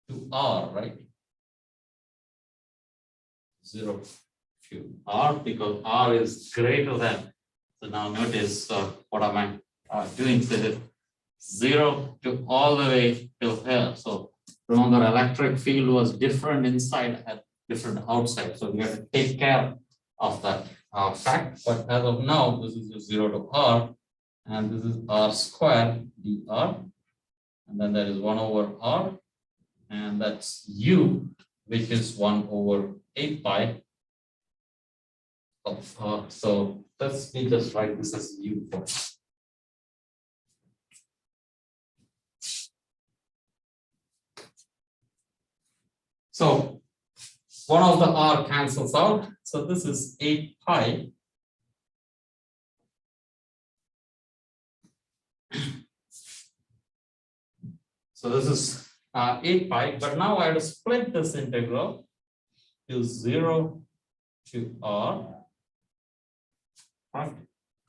A: to R, right? 0 to R, because R is greater than. So now notice what am I doing? So 0 to all the way till here. So remember, electric field was different inside and different outside. So we have to take care of that fact. But as of now, this is 0 to R, and this is R squared dr. And then there is 1 over R, and that's U, which is 1 over 8 pi of R. So let's me just write this as U first. So 1 of the R cancels out. So this is 8 pi. So this is 8 pi, but now I have to split this integral to 0 to R. Right.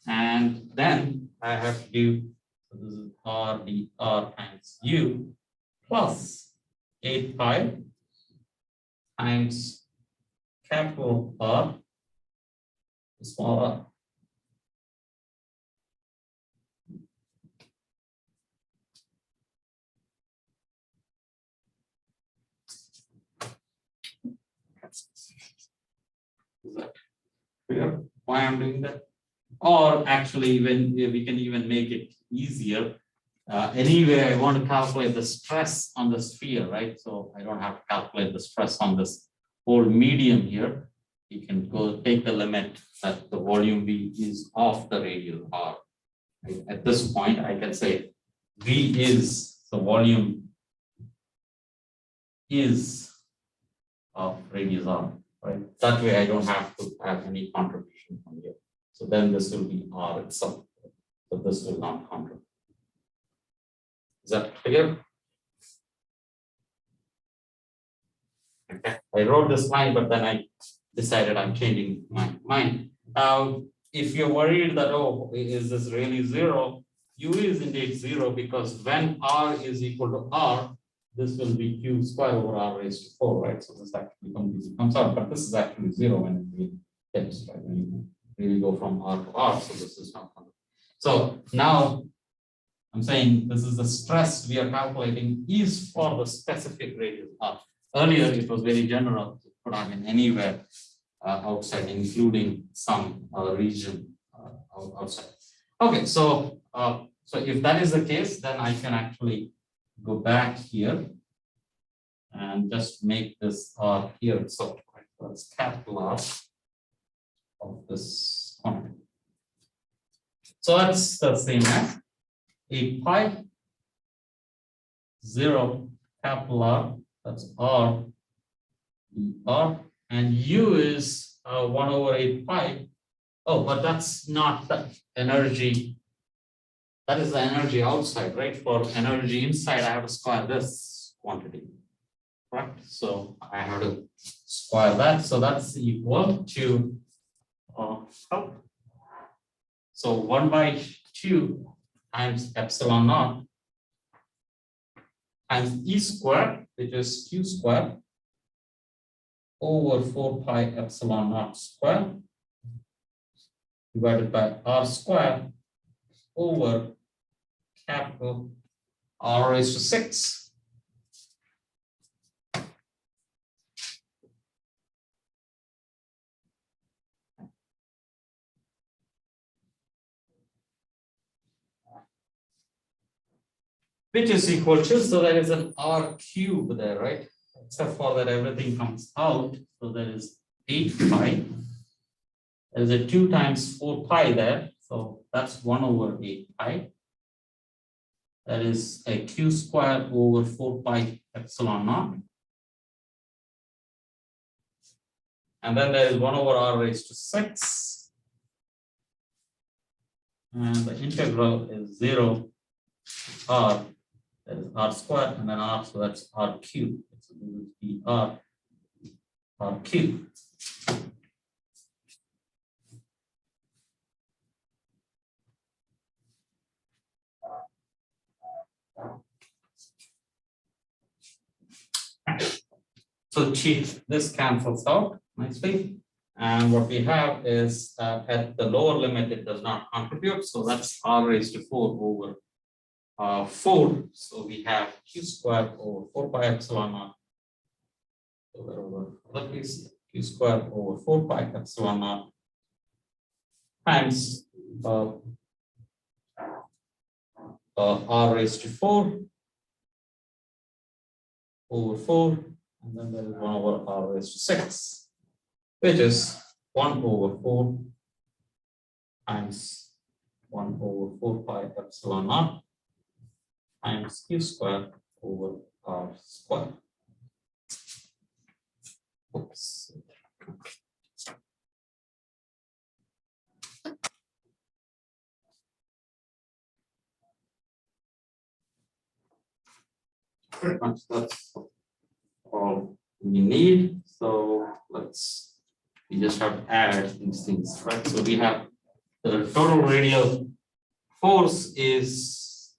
A: And then I have to do, so this is R dr times U plus 8 pi times capital R, small r. Is that clear why I'm doing that? Or actually, even we can even make it easier. Anyway, I want to calculate the stress on the sphere, right? So I don't have to calculate the stress on this whole medium here. You can go take the limit that the volume V is of the radius R. Right? At this point, I can say V is the volume is of radius R, right? That way I don't have to have any contribution from here. So then this will be R itself. So this will not contribute. Is that clear? Okay. I wrote this line, but then I decided I'm changing my mind. If you're worried that, oh, is this really zero? U is indeed zero because when R is equal to R, this will be Q square over R raised to 4, right? So this actually comes out, but this is actually zero when it really gets, right? When you really go from R to R, so this is not. So now I'm saying this is the stress we are calculating is for the specific radius R. Earlier, it was very general, it could have been anywhere outside, including some region outside. Okay, so if that is the case, then I can actually go back here and just make this R here itself. Right? So that's capital R of this quantity. So that's the same as 8 pi 0 capital R, that's R dr, and U is 1 over 8 pi. Oh, but that's not the energy. That is the energy outside, right? For energy inside, I have to square this quantity, right? So I have to square that. So that's equal to, so 1 by 2 times epsilon naught times E squared, which is Q squared over 4 pi epsilon naught square divided by R squared over capital R raised to 6. Which is equal to, so there is an R cube there, right? Except for that everything comes out. So there is 8 pi. There's a 2 times 4 pi there. So that's 1 over 8 pi. That is a Q square over 4 pi epsilon naught. And then there is 1 over R raised to 6. And the integral is 0 R. That is R squared and then R, so that's R cubed. So this is the R cubed. So this cancels out nicely. And what we have is at the lower limit, it does not contribute. So that's R raised to 4 over 4. So we have Q squared over 4 pi epsilon naught. Let me see. Q squared over 4 pi epsilon naught times R raised to 4 over 4. And then there is 1 over R raised to 6, which is 1 over 4 times 1 over 4 pi epsilon naught times Q squared over R squared. Oops. Pretty much that's all we need. So we just have to add these things, right? So we have the total radial force is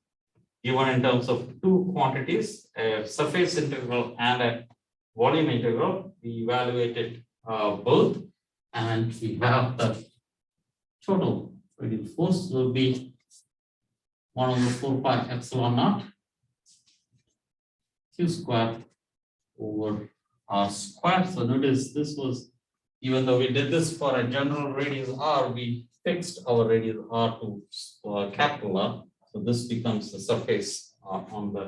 A: given in terms of two quantities, a surface integral and a volume integral. We evaluated both, and we have the total radial force will be 1/4 pi epsilon naught q square over r square. So notice this was, even though we did this for a general radius r, we fixed our radius r to capital R. So this becomes the surface on the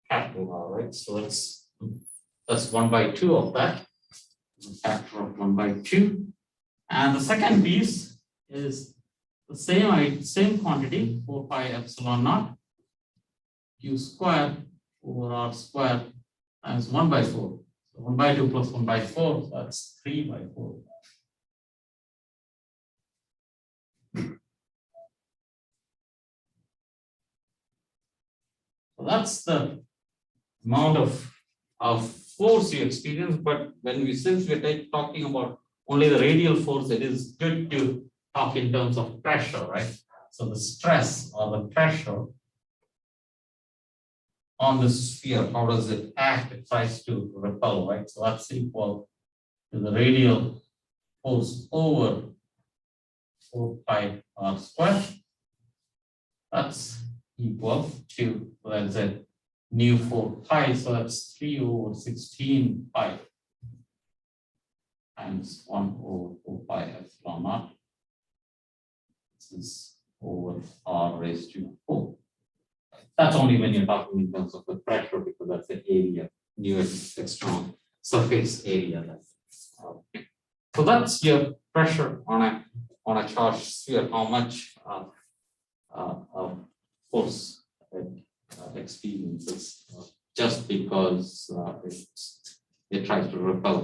A: capital R, right? So that's 1/2 of that, factor of 1/2. And the second piece is the same quantity, 4 pi epsilon naught q square over r square times 1/4. So 1/2 plus 1/4, that's 3/4. So that's the amount of force you experience. But since we're talking about only the radial force, it is good to talk in terms of pressure, right? So the stress or the pressure on the sphere, how does it act? It tries to repel, right? So that's equal to the radial force over 4 pi r square. That's equal to, let's say, nu 4 pi, so that's 3/16 pi times 1/4 pi epsilon naught. This is over r raised to 4. That's only when you're talking in terms of the pressure, because that's the area, new external surface area. So that's your pressure on a charged sphere, how much force it experiences just because it tries to repel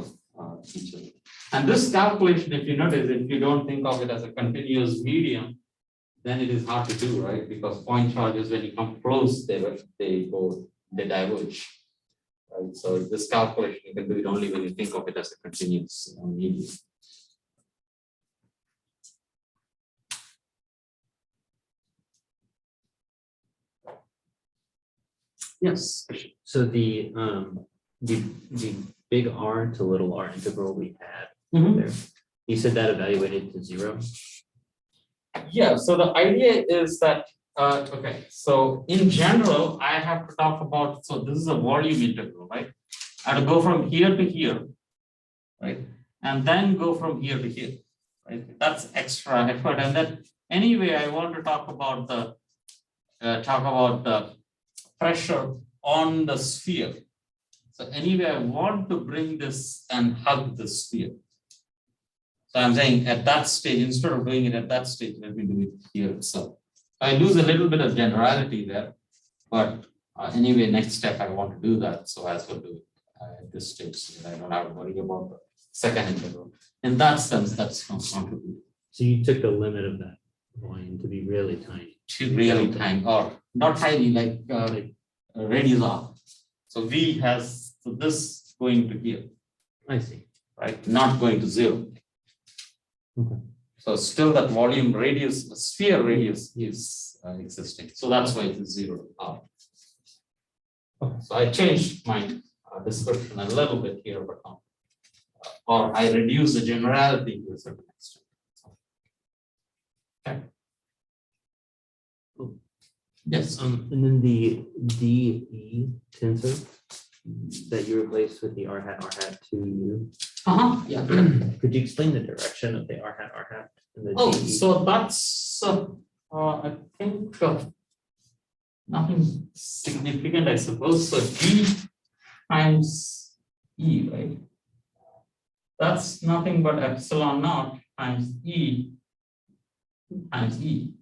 A: each other. And this calculation, if you notice, if you don't think of it as a continuous medium, then it is hard to do, right? Because point charges, when you come close, they diverge. Right? So this calculation, you can do it only when you think of it as a continuous medium. Yes.
C: So the big R to little r integral we had there, you said that evaluated to 0.
A: Yeah, so the idea is that, okay, so in general, I have to talk about, so this is a volume integral, right? I have to go from here to here, right? And then go from here to here, right? That's extra effort. And then anyway, I want to talk about the pressure on the sphere. So anyway, I want to bring this and hug the sphere. So I'm saying at that stage, instead of doing it at that stage, let me do it here itself. I lose a little bit of generality there, but anyway, next step, I want to do that. So I as well do it at this stage, so that I don't have to worry about the second integral. In that sense, that's contributing.
C: So you took the limit of that volume to be really tiny.
A: To really tiny, or not tiny, like radius r. So V has, so this going to here.
C: I see.
A: Right, not going to 0.
C: Okay.
A: So still that volume radius, sphere radius is existing. So that's why it is 0 r. Okay. So I changed my description a little bit here, but not, or I reduce the generality to a certain extent. Okay. Yes.
C: And then the DE tensor that you replaced with the r hat 2u.
A: Yeah.
C: Could you explain the direction of the r hat and the
A: Oh,
C: DE?
A: so that's I think nothing significant, I suppose. So D times E, right? That's nothing but epsilon naught times E times E.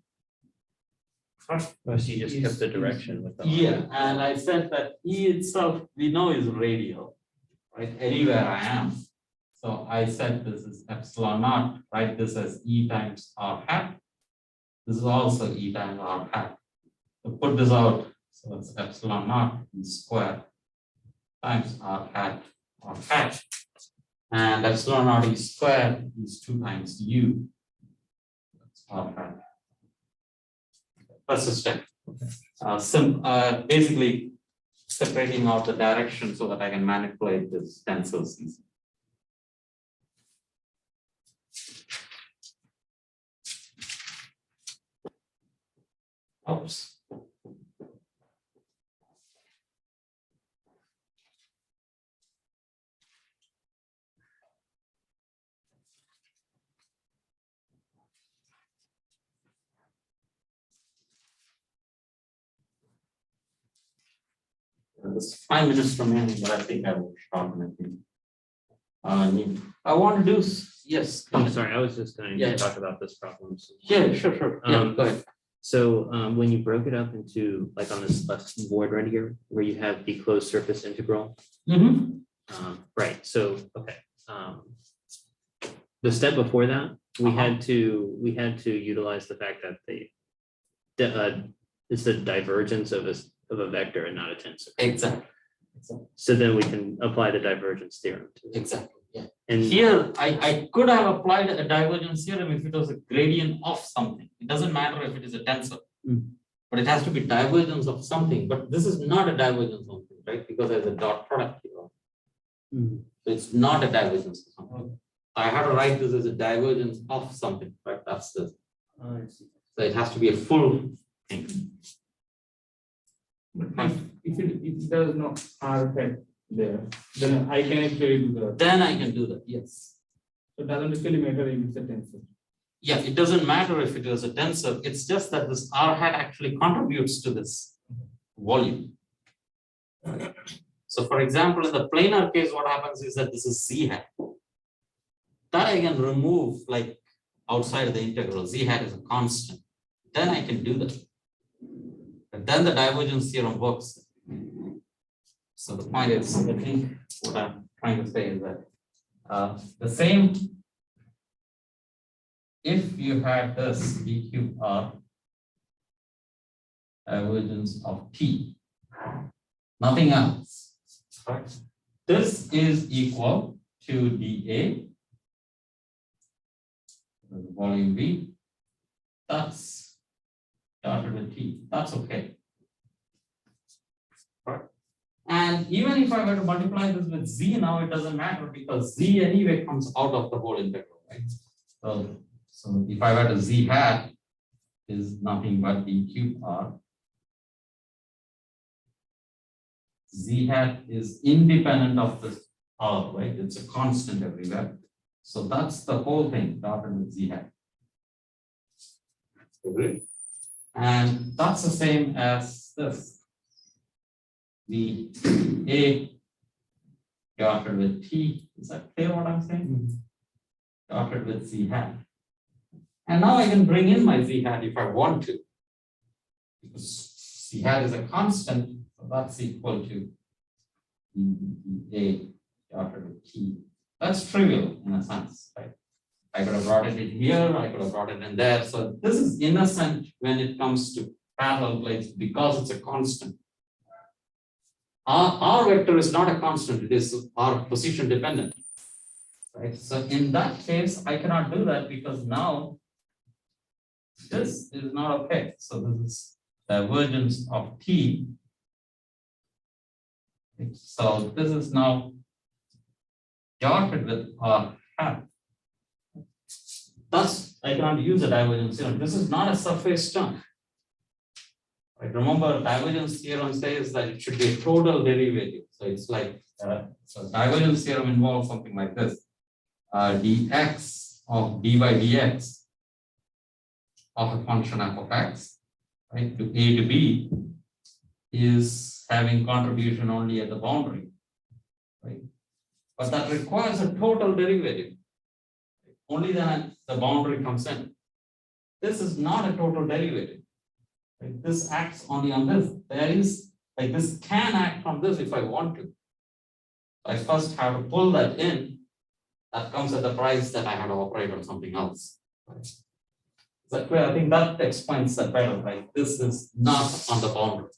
C: Oh, so you just kept the direction with the r.
A: Yeah, and I said that E itself we know is radial, right? Anywhere I am. So I said this is epsilon naught, write this as E times r hat. This is also E times r hat. So put this out, so it's epsilon naught E square times r hat. And epsilon naught E square is 2 times U. That's R hat. That's a step. Basically separating out the direction so that I can manipulate this tensors. Oops. There's 5 minutes remaining, but I think I will stop and I want to do, yes.
C: I'm sorry, I was just going
A: Yeah.
C: to talk about this problem.
A: Yeah, sure. Yeah, go ahead.
C: So when you broke it up into, like on this left board right here, where you have the closed surface integral, right, so, okay. The step before that, we had to utilize the fact that it's the divergence of a vector and not a tensor.
A: Exactly.
C: So then we can apply the divergence theorem to it.
A: Exactly. Yeah.
C: And
A: Here, I could have applied a divergence theorem if it was a gradient of something. It doesn't matter if it is a tensor, but it has to be divergence of something. But this is not a divergence of something, right? Because there's a dot product here. So it's not a divergence of something. I have to write this as a divergence of something, right? That's this. So it has to be a full thing.
B: If it does not R hat there, then I can actually do that.
A: Then I can do that, yes.
B: So it doesn't really matter if it's a tensor.
A: Yeah, it doesn't matter if it is a tensor. It's just that this R hat actually contributes to this volume. So for example, in the planar case, what happens is that this is Z hat. That I can remove like outside the integral. Z hat is a constant. Then I can do that. But then the divergence theorem works. So the point is, I think what I'm trying to say is that the same, if you had this dqr divergence of T, nothing else, right? This is equal to dA, the volume V, that's dotted with T, that's okay. Right? And even if I were to multiply this with Z now, it doesn't matter because Z anyway comes out of the whole integral, right? So if I were to Z hat is nothing but dqr. Z hat is independent of this R, right? It's a constant everywhere. So that's the whole thing, dotted with Z hat. And that's the same as this. The A dotted with T. Is that clear what I'm saying? Dotted with Z hat. And now I can bring in my Z hat if I want to. Because Z hat is a constant, so that's equal to A dotted with T. That's trivial in a sense, right? I could have brought it in here, I could have brought it in there. So this is innocent when it comes to parallel plates because it's a constant. Our vector is not a constant, it is our position dependent. Right? So in that case, I cannot do that because now this is not okay. So this is divergence of T. So this is now dotted with R hat. Thus, I cannot use a divergence theorem. This is not a surface term. Right? Remember, divergence theorem says that it should be a total derivative. So it's like, so divergence theorem involves something like this. Dx of d by dx of a function f of x, right, to a to b is having contribution only at the boundary, right? But that requires a total derivative. Only then the boundary comes in. This is not a total derivative. Right? This acts only on this. There is, like this can act on this if I want to. I first have to pull that in. That comes at the price that I have to operate on something else. Right? Is that clear? I think that explains that better. Right? This is not on the boundary.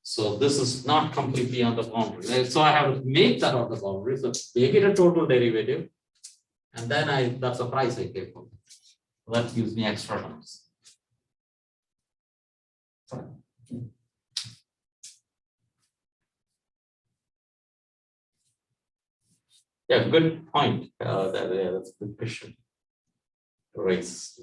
A: So this is not completely on the boundary. Right? So I have to make that on the boundary. So make it a total derivative. And then that's the price I pay for it. That gives me extra terms. Yeah, good point. That's a good question to raise.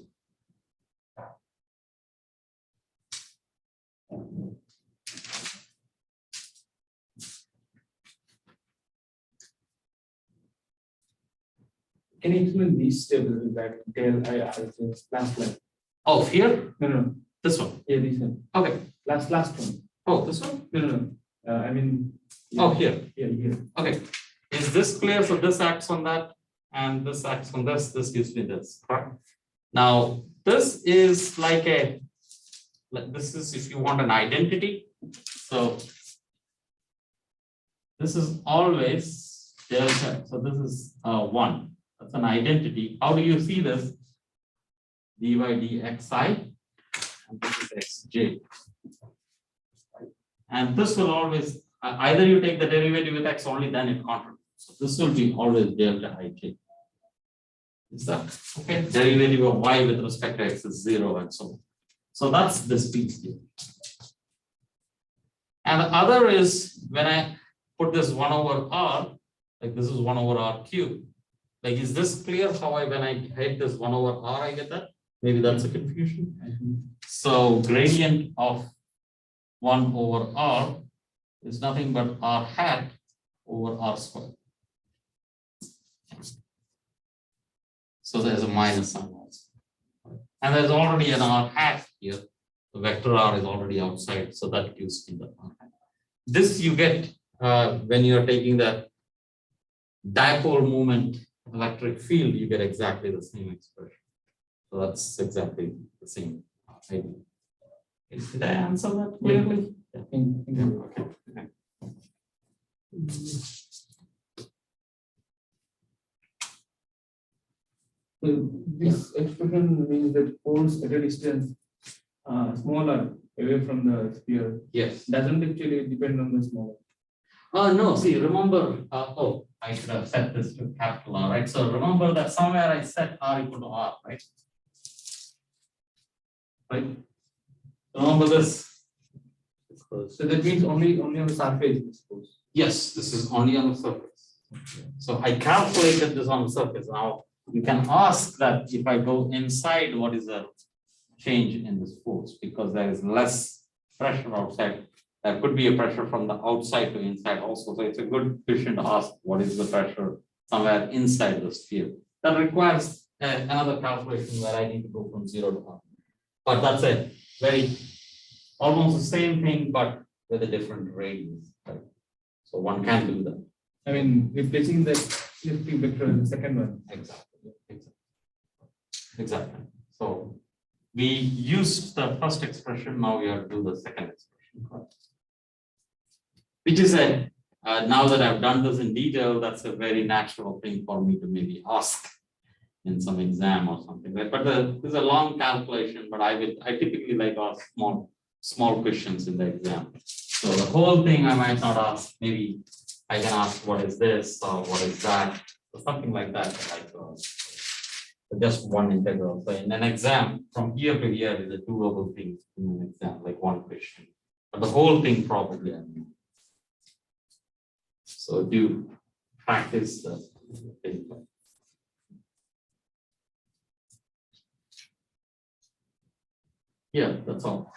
B: Can you explain these tables that del IR last line?
A: Oh, here?
B: No.
A: This one.
B: Yeah, this one.
A: Okay.
B: Last one.
A: Oh, this one?
B: No. I mean.
A: Oh, here.
B: Yeah, here.
A: Okay. Is this clear? So this acts on that, and this acts on this. This gives me this. Correct. Now, this is like this is if you want an identity. So this is always delta. So this is 1. That's an identity. How do you see this? Dy dxi, and this is xj. And this will always, either you take the derivative with x only, then it contributes. So this will be always delta ij. Is that okay? Derivative of y with respect to x is 0 and so on. So that's this piece here. And the other is when I put this 1 over r, like this is 1 over r cubed. Like, is this clear how when I hit this 1 over r, I get that? Maybe that's a confusion. So gradient of 1 over r is nothing but r hat over r squared. So there's a minus sign also. And there's already an r hat here. The vector r is already outside, so that gives me the r hat. This you get when you're taking the dipole moment electric field, you get exactly the same expression. So that's exactly the same idea. Did I answer that clearly? Yeah. Okay.
B: So this expression means that poles at a distance smaller away from the sphere
A: Yes.
B: doesn't actually depend on the small.
A: No, see, remember, I should have set this to capital R, right? So remember that somewhere I set R equal to R, right? Right? Remember this?
B: So that means only on the surface, I suppose.
A: Yes, this is only on the surface. So I calculated this on the surface. Now you can ask that if I go inside, what is the change in this force? Because there is less pressure outside. There could be a pressure from the outside to inside also. So it's a good question to ask what is the pressure somewhere inside the sphere. That requires another calculation where I need to go from 0 to R. But that's a very almost the same thing, but with a different radius. Right? So one can do that.
B: I mean, replacing the shifting vector in the second one.
A: Exactly. So we used the first expression, now we have to do the second expression. Which is now that I've done this in detail, that's a very natural thing for me to maybe ask in some exam or something. But this is a long calculation, but I typically like ask small questions in the exam. So the whole thing I might not ask, maybe I can ask what is this or what is that, or something like that. Just one integral. So in an exam, from here to here is a doable thing in an exam, like one question. But the whole thing probably I mean. So do practice the thing. Yeah, that's all.